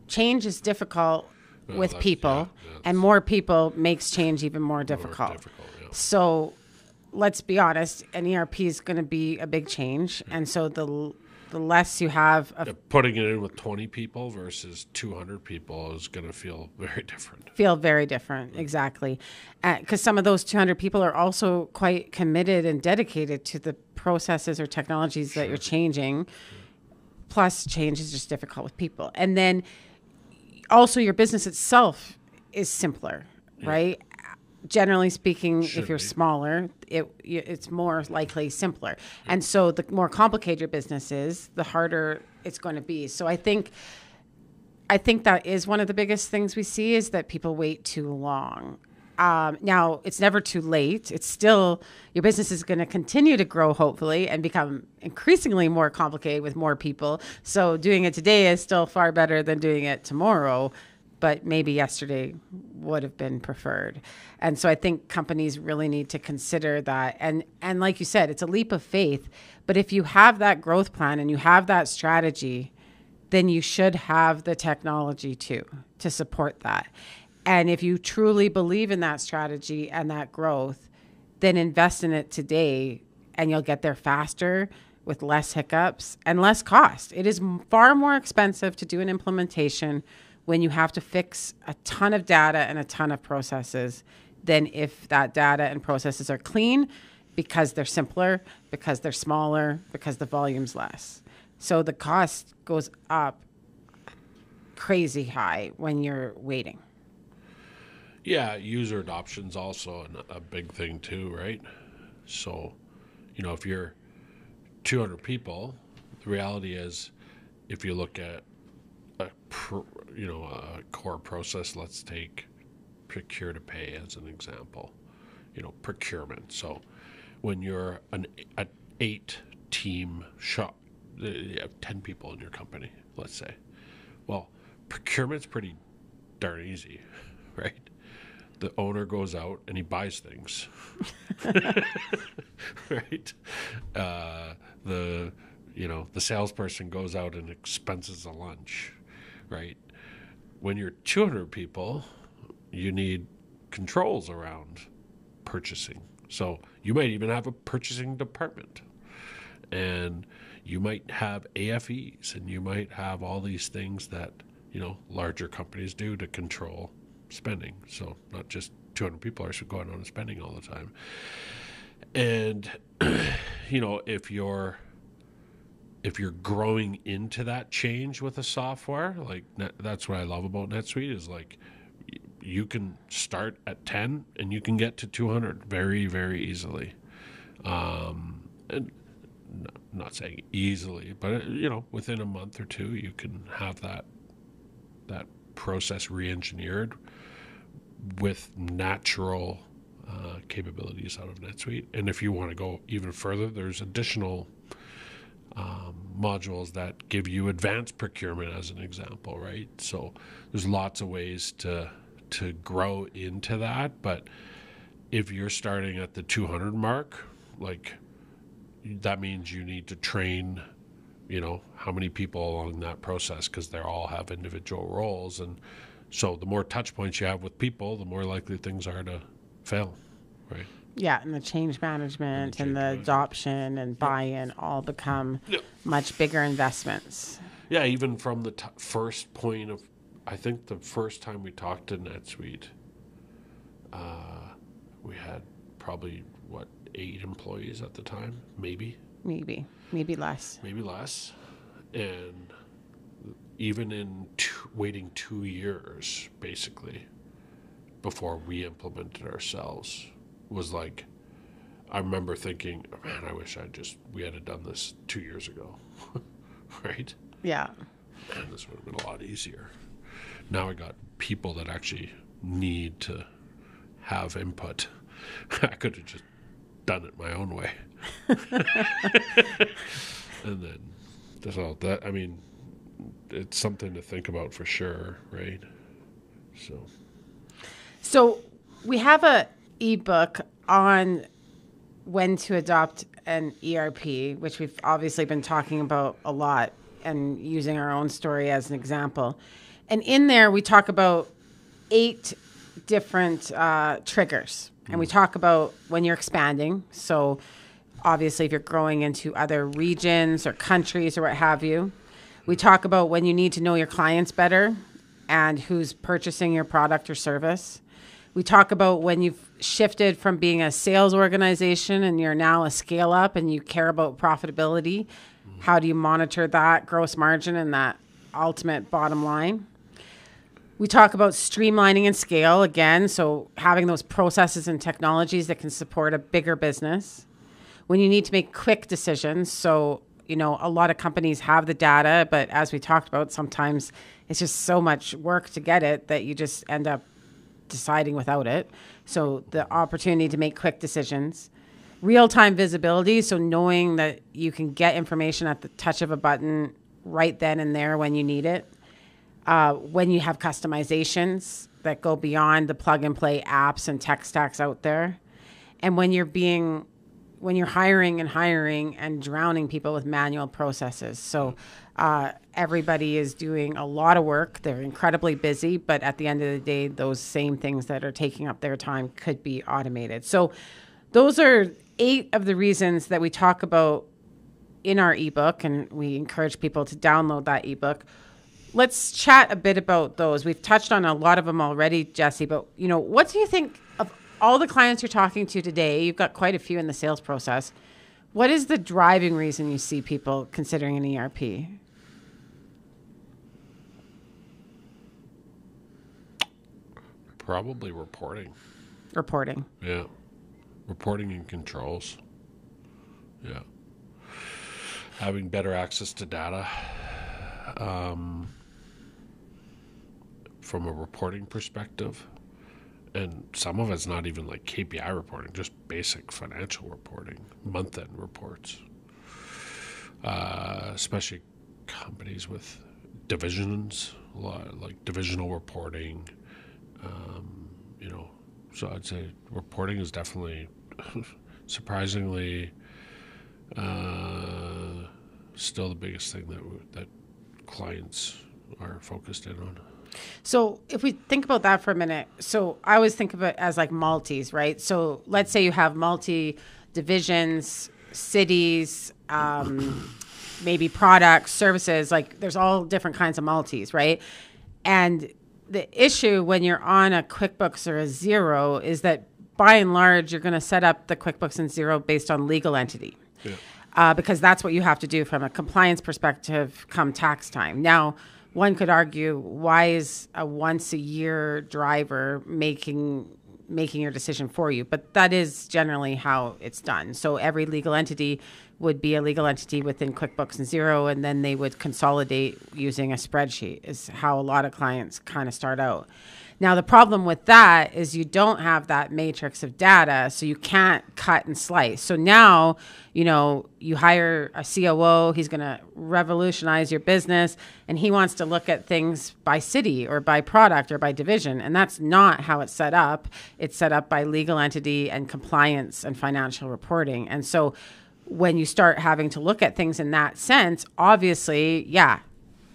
change is difficult with people, and more people makes change even more difficult. So let's be honest, an ERP is going to be a big change. And so the less you have putting it in with 20 people versus 200 people is going to feel very different. Exactly. Because some of those 200 people are also quite committed and dedicated to the processes or technologies that you're changing. Plus, change is just difficult with people. And then also your business itself is simpler, right? Generally speaking, if you're smaller, it's more likely simpler. And so the more complicated your business is, the harder it's going to be. So I think that is one of the biggest things we see, is that people wait too long. Now, it's never too late. It's still, your business is going to continue to grow, hopefully, and become increasingly more complicated with more people. So doing it today is still far better than doing it tomorrow, but maybe yesterday would have been preferred. And so I think companies really need to consider that. And like you said, it's a leap of faith. But if you have that growth plan and you have that strategy, then you should have the technology too to support that. And if you truly believe in that strategy and that growth, then invest in it today and you'll get there faster with less hiccups and less cost. It is far more expensive to do an implementation when you have to fix a ton of data and a ton of processes than if that data and processes are clean because they're simpler, because they're smaller, because the volume's less. So the cost goes up crazy high when you're waiting. Yeah, user adoption's also a big thing too, right? So, if you're 200 people, the reality is, if you look at a core process, let's take procure to pay as an example. Procurement. So, when you're an 8-team shop, you have 10 people in your company, let's say. Well, procurement's pretty darn easy, right? The owner goes out and he buys things, right? The salesperson goes out and expenses a lunch, right? When you're 200 people, you need controls around purchasing. So you might even have a purchasing department, and you might have AFEs, and you might have all these things that larger companies do to control spending. So not just 200 people are going on and spending all the time. And if you're growing into that change with a software, like that's what I love about NetSuite is like you can start at 10 and you can get to 200 very, very easily. And not saying easily, but within a month or two, you can have that process re-engineered with natural capabilities out of NetSuite. And if you want to go even further, there's additional modules that give you advanced procurement as an example, right? So there's lots of ways to grow into that. But if you're starting at the 200 mark, like that means you need to train, how many people along that process, because they all have individual roles. And so the more touch points you have with people, the more likely things are to fail, right? Yeah, and the change management and the adoption and buy-in all become much bigger investments. Yeah, even from the first point of, I think the first time we talked to NetSuite, we had probably, 8 employees at the time, maybe less. And even in waiting 2 years, basically, before we implemented ourselves, was like, I remember thinking, oh, man, I wish we had done this 2 years ago, right? Yeah. Man, this would have been a lot easier. Now I got people that actually need to have input. I could have just done it my own way. And then there's all that. I mean, it's something to think about for sure, right? So we have a ebook on when to adopt an ERP, which we've obviously been talking about a lot and using our own story as an example. And in there, we talk about 8 different triggers. And we talk about when you're expanding. So obviously, if you're growing into other regions or countries or what have you. We talk about when you need to know your clients better and who's purchasing your product or service. We talk about when you've shifted from being a sales organization and you're now a scale up and you care about profitability. How do you monitor that gross margin and that ultimate bottom line? We talk about streamlining and scale again, so having those processes and technologies that can support a bigger business. When you need to make quick decisions, so a lot of companies have the data, but as we talked about, sometimes it's just so much work to get it that you just end up deciding without it. So the opportunity to make quick decisions. Real-time visibility, so knowing that you can get information at the touch of a button right then and there when you need it. When you have customizations that go beyond the plug-and-play apps and tech stacks out there. And when you're hiring and drowning people with manual processes. So everybody is doing a lot of work. They're incredibly busy, but at the end of the day, those same things that are taking up their time could be automated. So those are 8 of the reasons that we talk about in our ebook, and we encourage people to download that ebook. Let's chat a bit about those. We've touched on a lot of them already, Jesse, but what do you think of all the clients you're talking to today? You've got quite a few in the sales process. What is the driving reason you see people considering an ERP? Probably reporting. Reporting. Yeah. Reporting and controls. Yeah. Having better access to data. From a reporting perspective. And some of it's not even like KPI reporting, just basic financial reporting, month-end reports. Especially companies with divisions, like divisional reporting. So I'd say reporting is definitely, surprisingly, still the biggest thing that clients are focused in on. So if we think about that for a minute, so I always think of it as like multis, right? So let's say you have multi-divisions, cities, maybe products, services, like there's all different kinds of multis, right? And the issue when you're on a QuickBooks or a Xero is that by and large, you're going to set up the QuickBooks and Xero based on legal entity. Yeah. Because that's what you have to do from a compliance perspective come tax time. Now, one could argue, why is a once-a-year driver making your decision for you? But that is generally how it's done. So every legal entity would be a legal entity within QuickBooks and Xero, and then they would consolidate using a spreadsheet is how a lot of clients kind of start out. Now, the problem with that is you don't have that matrix of data, so you can't cut and slice. So now, you hire a COO, he's going to revolutionize your business, and he wants to look at things by city or by product or by division, and that's not how it's set up. It's set up by legal entity and compliance and financial reporting. And so when you start having to look at things in that sense, obviously,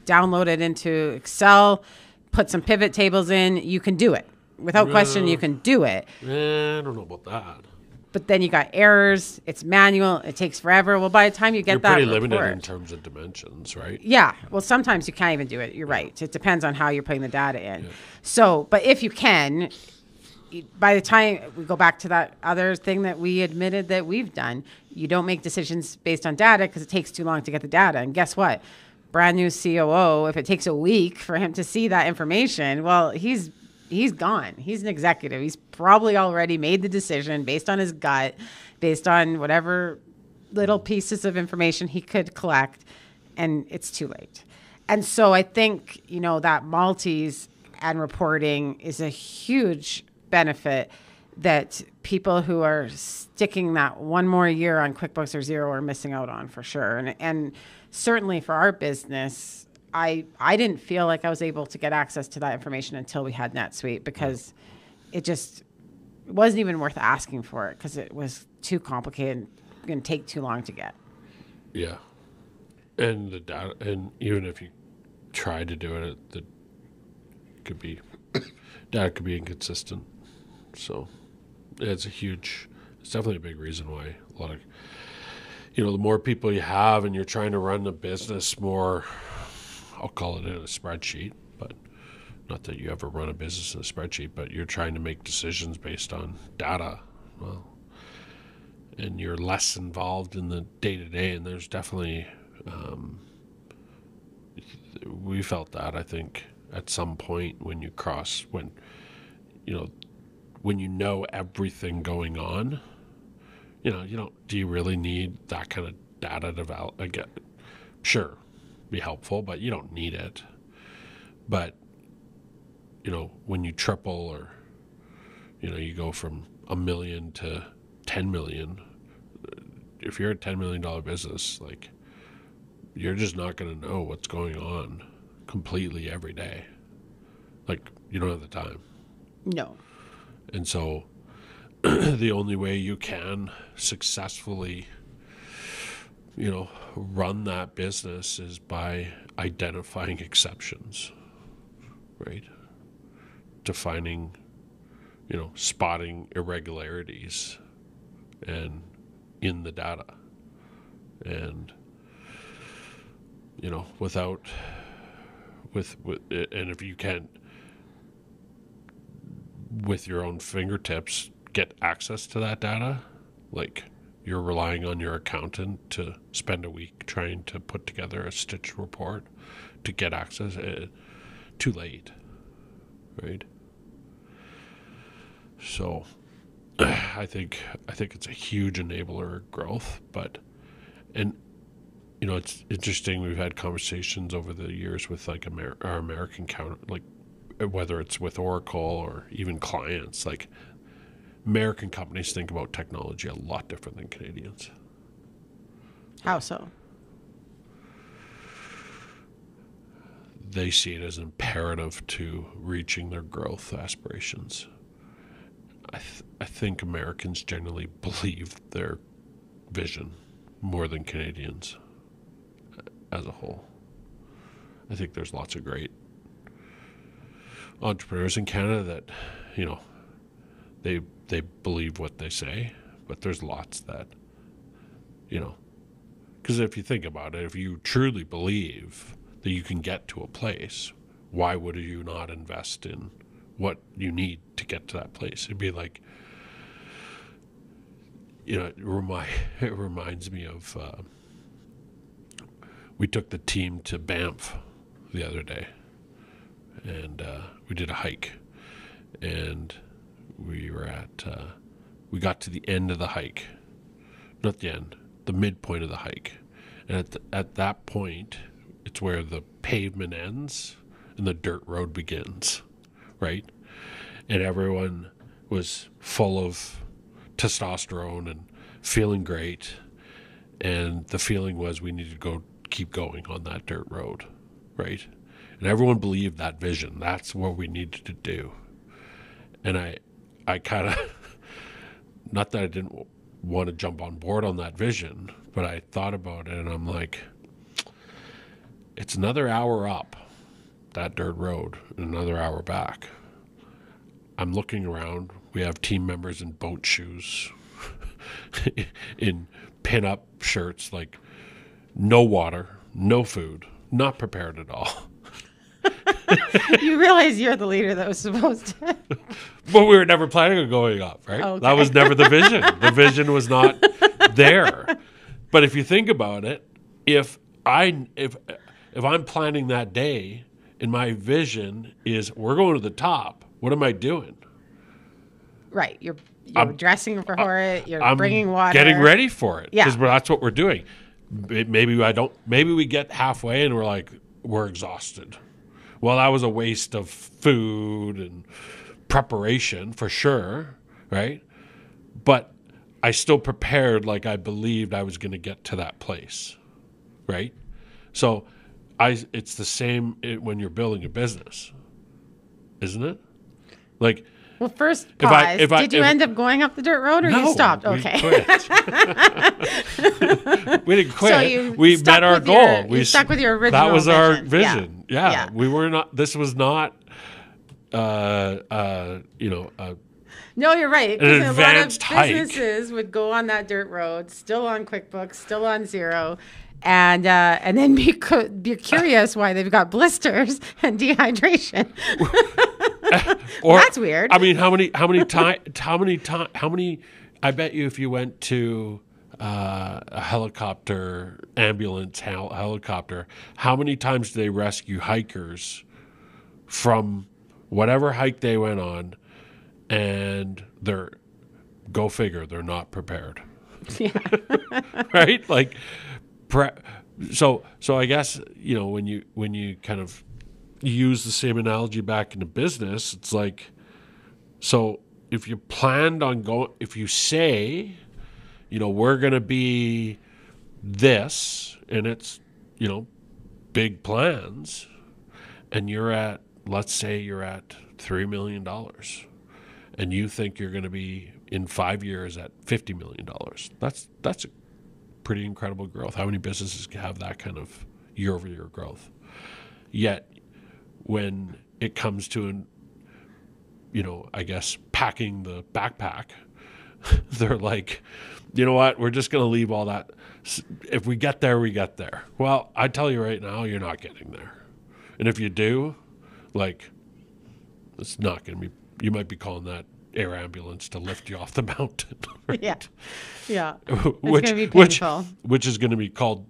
download it into Excel, put some pivot tables in, you can do it. Without question, you can do it. I don't know about that. But then you got errors, it's manual, it takes forever. Well, by the time you get that You're pretty report, limited in terms of dimensions, right? Yeah. Well, sometimes you can't even do it. You're right. It depends on how you're putting the data in. Yeah. So, but if you can, by the time we go back to that other thing that we admitted that we've done, you don't make decisions based on data because it takes too long to get the data. And guess what? Brand new COO, if it takes a week for him to see that information, well, he's gone. He's an executive. He's probably already made the decision based on his gut, based on whatever little pieces of information he could collect, and it's too late. And so I think, that multis and reporting is a huge benefit that people who are sticking that one more year on QuickBooks or Xero are missing out on for sure. And certainly for our business, I didn't feel like I was able to get access to that information until we had NetSuite because it wasn't even worth asking for it because it was too complicated and going to take too long to get. Yeah. And the data, and even if you tried to do it, data could be inconsistent. So it's definitely a big reason why a lot of, the more people you have and you're trying to run a business more, I'll call it in a spreadsheet, but not that you ever run a business in a spreadsheet, but you're trying to make decisions based on data. Well, and you're less involved in the day-to-day, and there's definitely, we felt that, I think, at some point when you know everything going on, do you really need that kind of data develop? Again, sure, be helpful, but you don't need it. But, when you triple or You go from 1 million to 10 million. If you're a $10 million business, like, you're just not going to know what's going on completely every day. Like, you don't have the time. No. And so the only way you can successfully, run that business is by identifying exceptions, right? Defining, spotting irregularities and in the data. And, and if you can't, with your own fingertips, get access to that data, like, you're relying on your accountant to spend a week trying to put together a stitched report to get access, too late, right? So I think it's a huge enabler of growth, it's interesting. We've had conversations over the years with like our American counter, like whether it's with Oracle or even clients, like American companies think about technology a lot different than Canadians. How so? They see it as imperative to reaching their growth aspirations. I think Americans generally believe their vision more than Canadians as a whole. I think there's lots of great entrepreneurs in Canada that, they believe what they say, but there's lots that, because if you think about it, if you truly believe that you can get to a place, why would you not invest in what you need to get to that place? It'd be like, it reminds me of, we took the team to Banff the other day, and we did a hike, and we got to the end of the hike, not the end, the midpoint of the hike, and at that point, it's where the pavement ends and the dirt road begins, right? And everyone was full of testosterone and feeling great, and the feeling was we needed to keep going on that dirt road, right? And everyone believed that vision. That's what we needed to do. And I kind of, not that I didn't want to jump on board on that vision, but I thought about it and I'm like, it's another hour up that dirt road and another hour back. I'm looking around. We have team members in boat shoes, in pin-up shirts, like no water, no food, not prepared at all. You realize you're the leader that was supposed to. Well, we were never planning on going up, right? Okay. That was never the vision. The vision was not there. But if you think about it, if I'm planning that day and my vision is we're going to the top, what am I doing? Right. You're dressing for it. You're bringing water. Getting ready for it. Yeah. Because that's what we're doing. Maybe we get halfway and we're exhausted. Well, that was a waste of food and preparation for sure, right? But I still prepared like I believed I was going to get to that place, right? So it's the same when you're building a business, isn't it? Like, well, first pause. Did you end up going up the dirt road or you stopped? Okay. We didn't quit. So we met our goal. We stuck with your original That was vision. our vision. Yeah. We were not, this was not, no, you're right. an advanced a lot of hike. businesses would go on that dirt road, still on QuickBooks, still on Xero, and then be curious why they've got blisters and dehydration. Or, that's weird. I mean, how many? I bet you if you went to a helicopter, ambulance helicopter, how many times do they rescue hikers from whatever hike they went on, and go figure, they're not prepared. Yeah. Right? Like, so I guess, when you kind of use the same analogy back into business, it's like, so if you planned on going, if you say, we're going to be this, and it's, big plans, and let's say you're at $3 million, and you think you're going to be in 5 years at $50 million. That's a pretty incredible growth. How many businesses can have that kind of year-over-year growth? Yet, when it comes to I guess packing the backpack, they're like, you know what? We're just going to leave all that. If we get there, we get there. Well, I tell you right now, you're not getting there. And if you do, it's not going to be, you might be calling that air ambulance to lift you off the mountain. Right? Yeah. Yeah. It's going to be painful. Which is going to be called,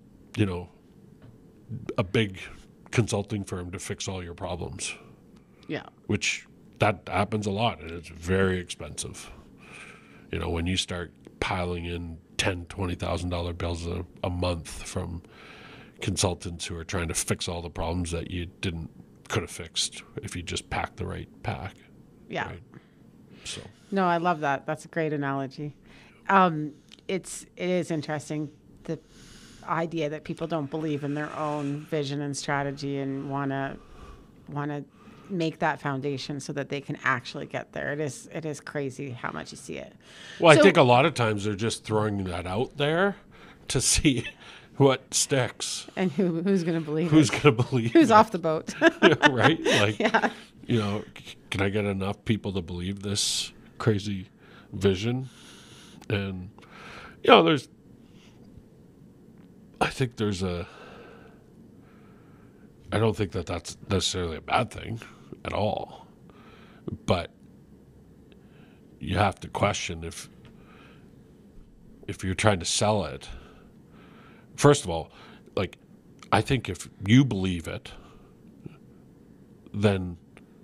a big consulting firm to fix all your problems. Yeah. Which that happens a lot, and it's very expensive. When you start piling in $10,000, $20,000 bills a month from consultants who are trying to fix all the problems that you could have fixed if you just packed the right pack. Yeah. Right? So. No, I love that. That's a great analogy. It is interesting, the idea that people don't believe in their own vision and strategy and want to make that foundation so that they can actually get there. It is crazy how much you see it. Well, I think a lot of times they're just throwing that out there to see what sticks. And who's going to believe Who's it? going to believe Who's it? Off the boat. Right? Yeah. Can I get enough people to believe this crazy vision? And, I don't think that that's necessarily a bad thing at all. But you have to question if you're trying to sell it. First of all, I think if you believe it, then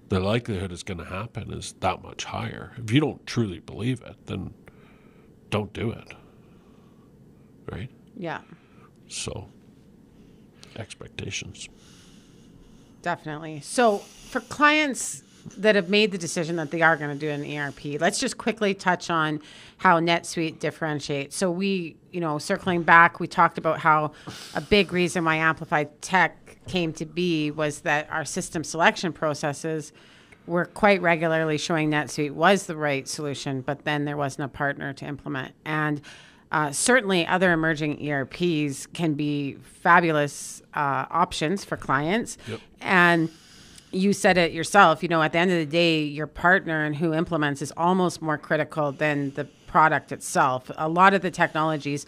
the likelihood it's going to happen is that much higher. If you don't truly believe it, then don't do it. Right? Yeah. So, expectations. Definitely. So for clients that have made the decision that they are going to do an ERP, let's just quickly touch on how NetSuite differentiates. So we, circling back, we talked about how a big reason why Amplify Tech came to be was that our system selection processes were quite regularly showing NetSuite was the right solution, but then there wasn't a partner to implement. And certainly other emerging ERPs can be fabulous options for clients. Yep. And you said it yourself, at the end of the day, your partner and who implements is almost more critical than the product itself. A lot of the technologies,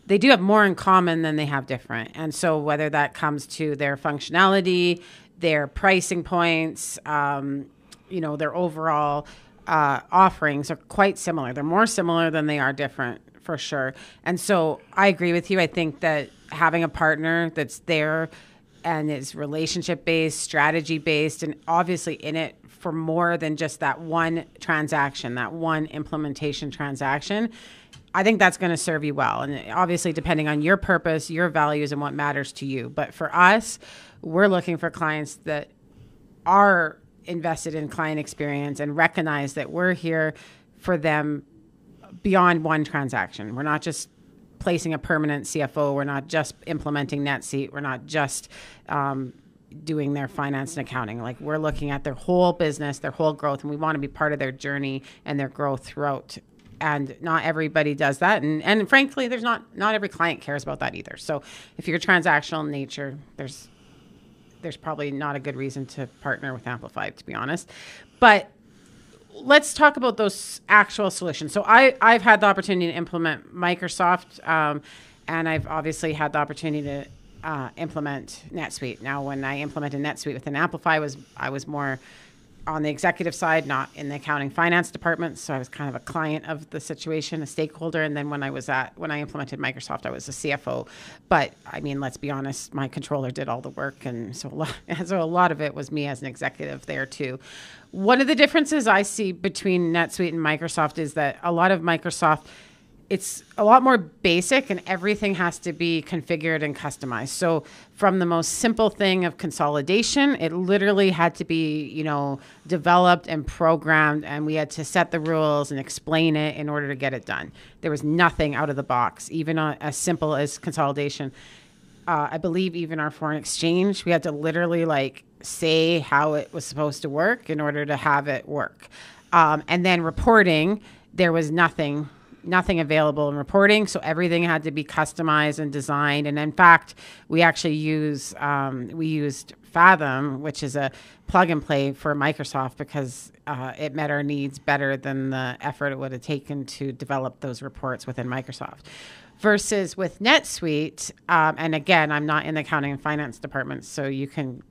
they do have more in common than they have different. And so whether that comes to their functionality, their pricing points, their overall offerings are quite similar. They're more similar than they are different, for sure. And so I agree with you. I think that having a partner that's there and is relationship-based, strategy-based, and obviously in it for more than just that one transaction, that one implementation transaction, I think that's going to serve you well. And obviously, depending on your purpose, your values, and what matters to you. But for us, we're looking for clients that are invested in client experience and recognize that we're here for them beyond one transaction. We're not just placing a permanent CFO. We're not just implementing NetSuite. We're not just doing their finance and accounting. We're looking at their whole business, their whole growth, and we want to be part of their journey and their growth throughout. And not everybody does that. And frankly, there's not every client cares about that either. So if you're transactional in nature, there's probably not a good reason to partner with Amplify, to be honest. But let's talk about those actual solutions. So I've had the opportunity to implement Microsoft, and I've obviously had the opportunity to implement NetSuite. Now, when I implemented NetSuite within Amplify, I was more on the executive side, not in the accounting finance department. So I was kind of a client of the situation, a stakeholder. And then when I implemented Microsoft, I was a CFO. But I mean, let's be honest, my controller did all the work. And so a lot of it was me as an executive there too. One of the differences I see between NetSuite and Microsoft is that a lot of Microsoft it's a lot more basic, and everything has to be configured and customized. So from the most simple thing of consolidation, it literally had to be, developed and programmed, and we had to set the rules and explain it in order to get it done. There was nothing out of the box, even as simple as consolidation. I believe even our foreign exchange, we had to literally say how it was supposed to work in order to have it work. And then reporting, there was nothing available in reporting. So everything had to be customized and designed. And in fact, we actually used Fathom, which is a plug and play for Microsoft, because it met our needs better than the effort it would have taken to develop those reports within Microsoft. Versus with NetSuite, and again, I'm not in the accounting and finance department, so you can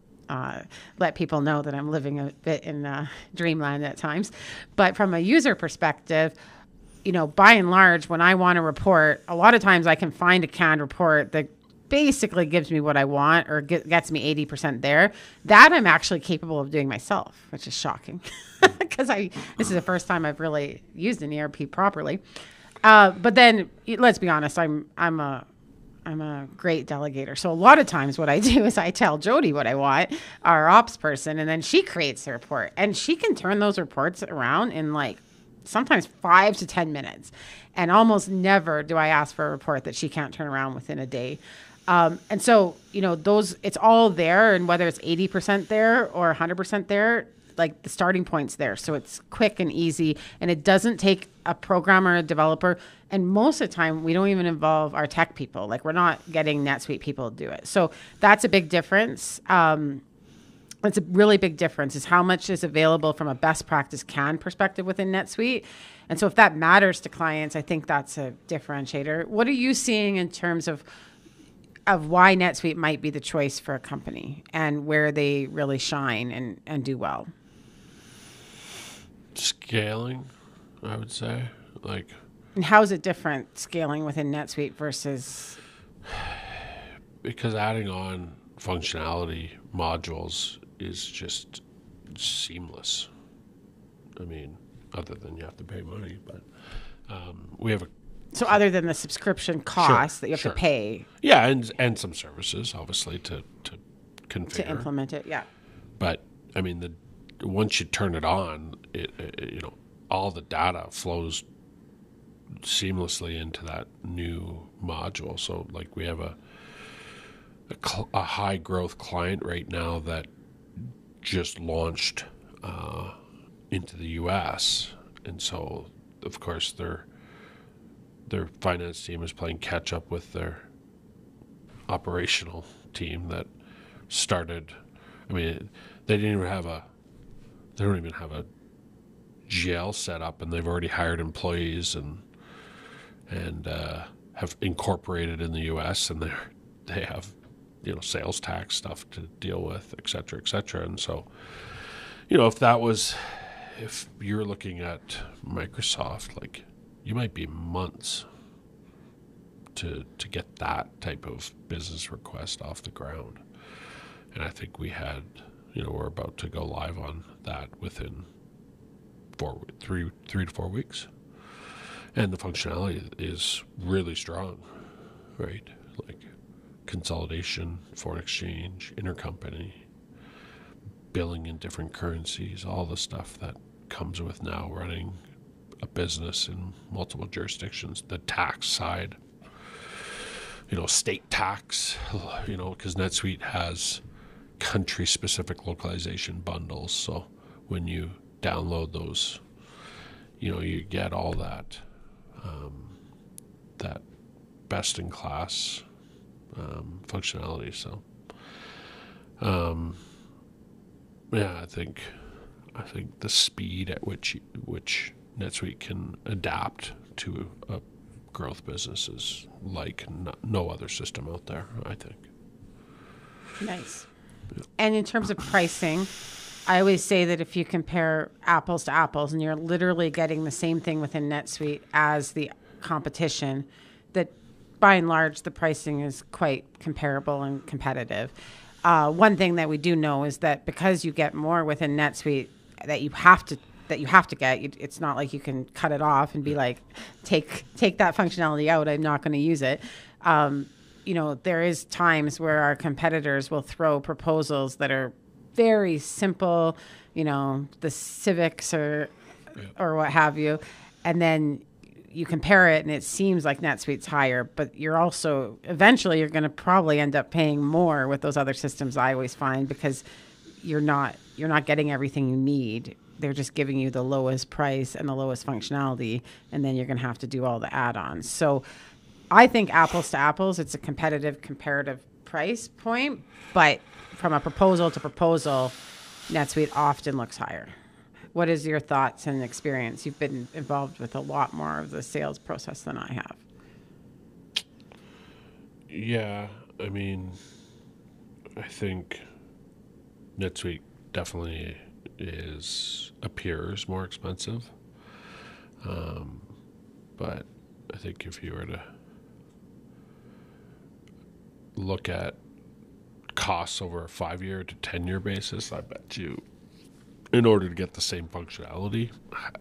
let people know that I'm living a bit in dreamland at times. But from a user perspective, by and large, when I want to report, a lot of times I can find a canned report that basically gives me what I want or gets me 80% there. That I'm actually capable of doing myself, which is shocking because this is the first time I've really used an ERP properly. But then let's be honest, I'm a great delegator. So a lot of times what I do is I tell Jody what I want, our ops person, and then she creates the report, and she can turn those reports around in sometimes 5 to 10 minutes. And almost never do I ask for a report that she can't turn around within a day. And so, it's all there, and whether it's 80% there or 100% there, the starting point's there. So it's quick and easy, and it doesn't take a programmer, a developer. And most of the time, we don't even involve our tech people. We're not getting NetSuite people to do it. So that's a big difference. It's a really big difference is how much is available from a best practice perspective within NetSuite. And so if that matters to clients, I think that's a differentiator. What are you seeing in terms of why NetSuite might be the choice for a company and where they really shine and do well? Scaling, I would say. And how is it different scaling within NetSuite versus? Because adding on functionality modules is just seamless. I mean, other than you have to pay money, but we have So other than the subscription cost that you have to pay. Yeah, and some services, obviously, to configure. To implement it, yeah. But, I mean, once you turn it on, all the data flows seamlessly into that new module. So, we have a high growth client right now that just launched into the U.S. And so, of course, their finance team is playing catch up with their operational team that started. I mean, they don't even have a GL set up, and they've already hired employees and have incorporated in the U.S. and they have sales tax stuff to deal with, et cetera, et cetera. And so, if you're looking at Microsoft, you might be months to get that type of business request off the ground. And I think we had, we're about to go live on that within 3 to 4 weeks. And the functionality is really strong, right? Consolidation, foreign exchange, intercompany, billing in different currencies, all the stuff that comes with now running a business in multiple jurisdictions. The tax side, state tax, because NetSuite has country-specific localization bundles. So when you download those, you get all that best-in-class functionality. So, I think the speed at which NetSuite can adapt to a growth business is no other system out there, I think. Nice. Yeah. And in terms of pricing, I always say that if you compare apples to apples and you're literally getting the same thing within NetSuite as the competition, that by and large, the pricing is quite comparable and competitive. One thing that we do know is that because you get more within NetSuite, that you have to that you have to get. It's not like you can cut it off and be like, take that functionality out. I'm not going to use it. There is times where our competitors will throw proposals that are very simple, the Civics or what have you. And then you compare it and it seems like NetSuite's higher, but eventually you're going to probably end up paying more with those other systems, I always find, because you're not getting everything you need. They're just giving you the lowest price and the lowest functionality, and then you're going to have to do all the add-ons. So I think apples to apples, it's a competitive comparative price point, but from a proposal to proposal, NetSuite often looks higher. What is your thoughts and experience? You've been involved with a lot more of the sales process than I have. Yeah, I mean, I think NetSuite definitely appears more expensive. But I think if you were to look at costs over a 5-year to 10-year basis, I bet you, in order to get the same functionality,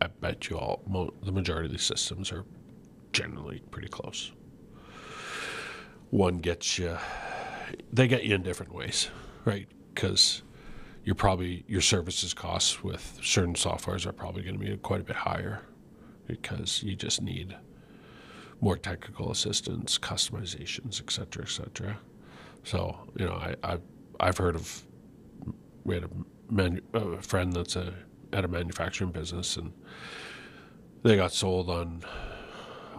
I bet you the majority of these systems are generally pretty close. One they get you in different ways, right? Because your services costs with certain softwares are probably going to be quite a bit higher because you just need more technical assistance, customizations, et cetera, et cetera. So, I've heard of, we had a friend that's at a manufacturing business, and they got sold on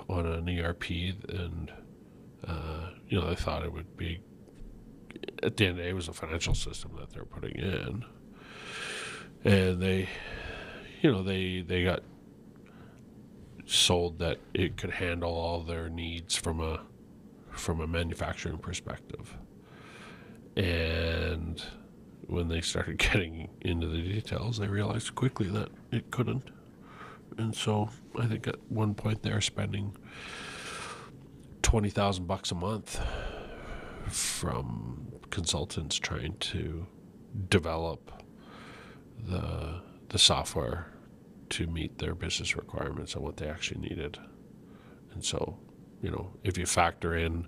an ERP, and they thought it would be, at the end of the day, it was a financial system that they're putting in, and they got sold that it could handle all their needs from a manufacturing perspective. And when they started getting into the details, they realized quickly that it couldn't. And so I think at one point they're spending $20,000 a month from consultants trying to develop the software to meet their business requirements and what they actually needed. And so, if you factor in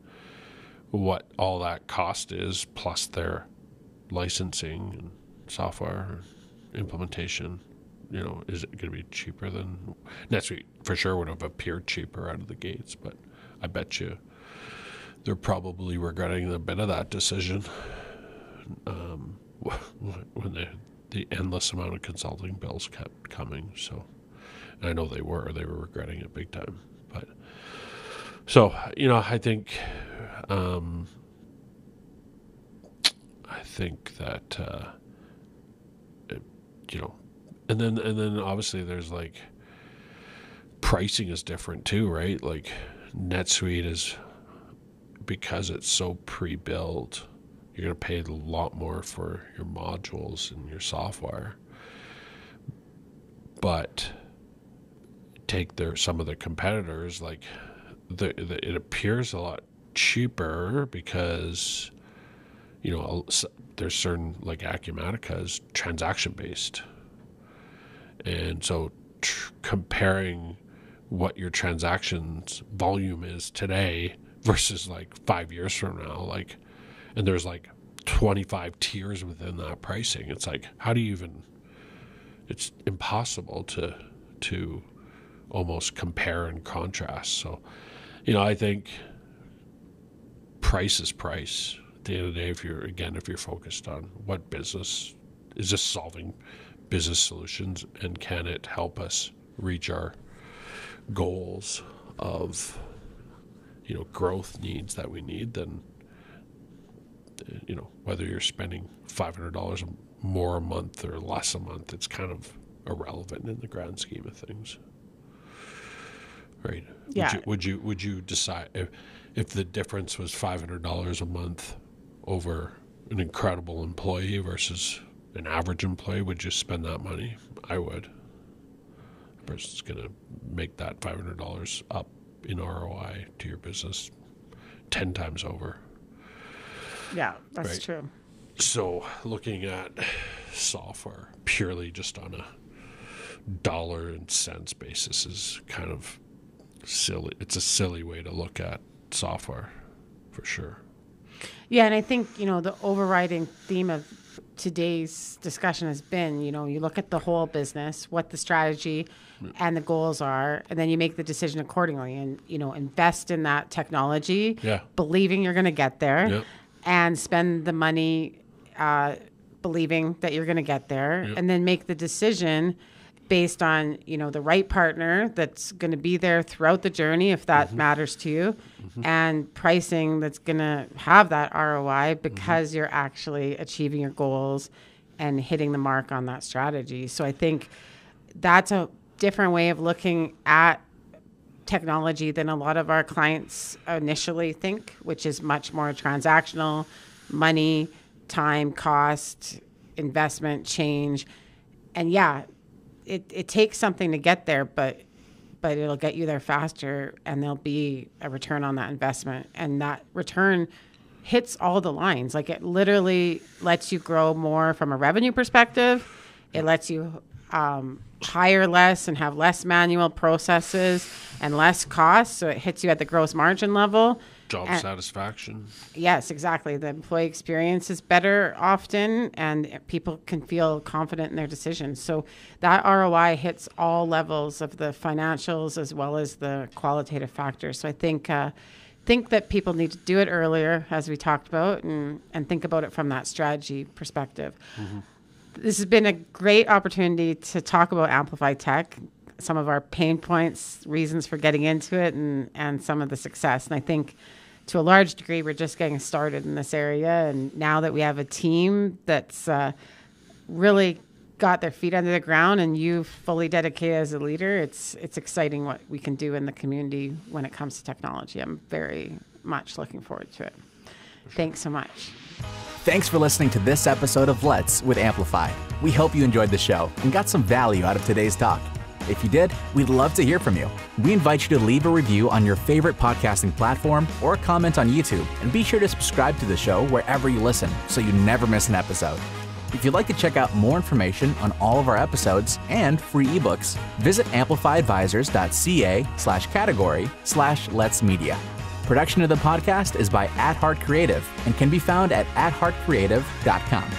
what all that cost is, plus their licensing and software implementation, is it going to be cheaper than NetSuite? For sure would have appeared cheaper out of the gates, but I bet you they're probably regretting a bit of that decision when the endless amount of consulting bills kept coming. So, and I know they were regretting it big time. But so, I think that and then obviously there's like pricing is different too, right? Like NetSuite is, because it's so pre-built, you're going to pay a lot more for your modules and your software. But take some of the competitors, like it appears a lot cheaper because there's certain, like Acumatica is transaction based, and so comparing what your transactions volume is today versus like 5 years from now, like, and there's like 25 tiers within that pricing. It's like, how do you even? It's impossible to almost compare and contrast. So, I think price is price. At the end of the day, if you're focused on what business is this solving business solutions, and can it help us reach our goals of growth needs that we need, then whether you're spending $500 more a month or less a month, it's kind of irrelevant in the grand scheme of things, right? Yeah. Would you decide if the difference was $500 a month over an incredible employee versus an average employee? Would you spend that money? I would. The person's going to make that $500 up in ROI to your business 10 times over. Yeah, that's right? true. So looking at software purely just on a dollar and cents basis is kind of silly. It's a silly way to look at software, for sure. Yeah, and I think, the overriding theme of today's discussion has been, you look at the whole business, what the strategy and the goals are, and then you make the decision accordingly and, invest in that technology, believing you're going to get there, and spend the money believing that you're going to get there, and then make the decision based on, the right partner that's going to be there throughout the journey, if that matters to you, and pricing that's going to have that ROI because you're actually achieving your goals and hitting the mark on that strategy. So I think that's a different way of looking at technology than a lot of our clients initially think, which is much more transactional, money, time, cost, investment, change. And it takes something to get there, but it'll get you there faster, and there'll be a return on that investment. And that return hits all the lines. Like, it literally lets you grow more from a revenue perspective. It lets you hire less and have less manual processes and less costs. So it hits you at the gross margin level. Job satisfaction. Yes, exactly. The employee experience is better often, and people can feel confident in their decisions. So that ROI hits all levels of the financials as well as the qualitative factors. So I think that people need to do it earlier, as we talked about, and think about it from that strategy perspective. This has been a great opportunity to talk about Amplify Tech, some of our pain points, reasons for getting into it, and some of the success. And I think to a large degree, we're just getting started in this area. And now that we have a team that's really got their feet under the ground, and you fully dedicated as a leader, it's exciting what we can do in the community when it comes to technology. I'm very much looking forward to it. Thanks so much. Thanks for listening to this episode of Let's with Amplify. We hope you enjoyed the show and got some value out of today's talk. If you did, we'd love to hear from you. We invite you to leave a review on your favorite podcasting platform or comment on YouTube, and be sure to subscribe to the show wherever you listen so you never miss an episode. If you'd like to check out more information on all of our episodes and free ebooks, visit amplifyadvisors.ca/category/Let's Media. Production of the podcast is by @Heart Creative and can be found at @heartcreative.com.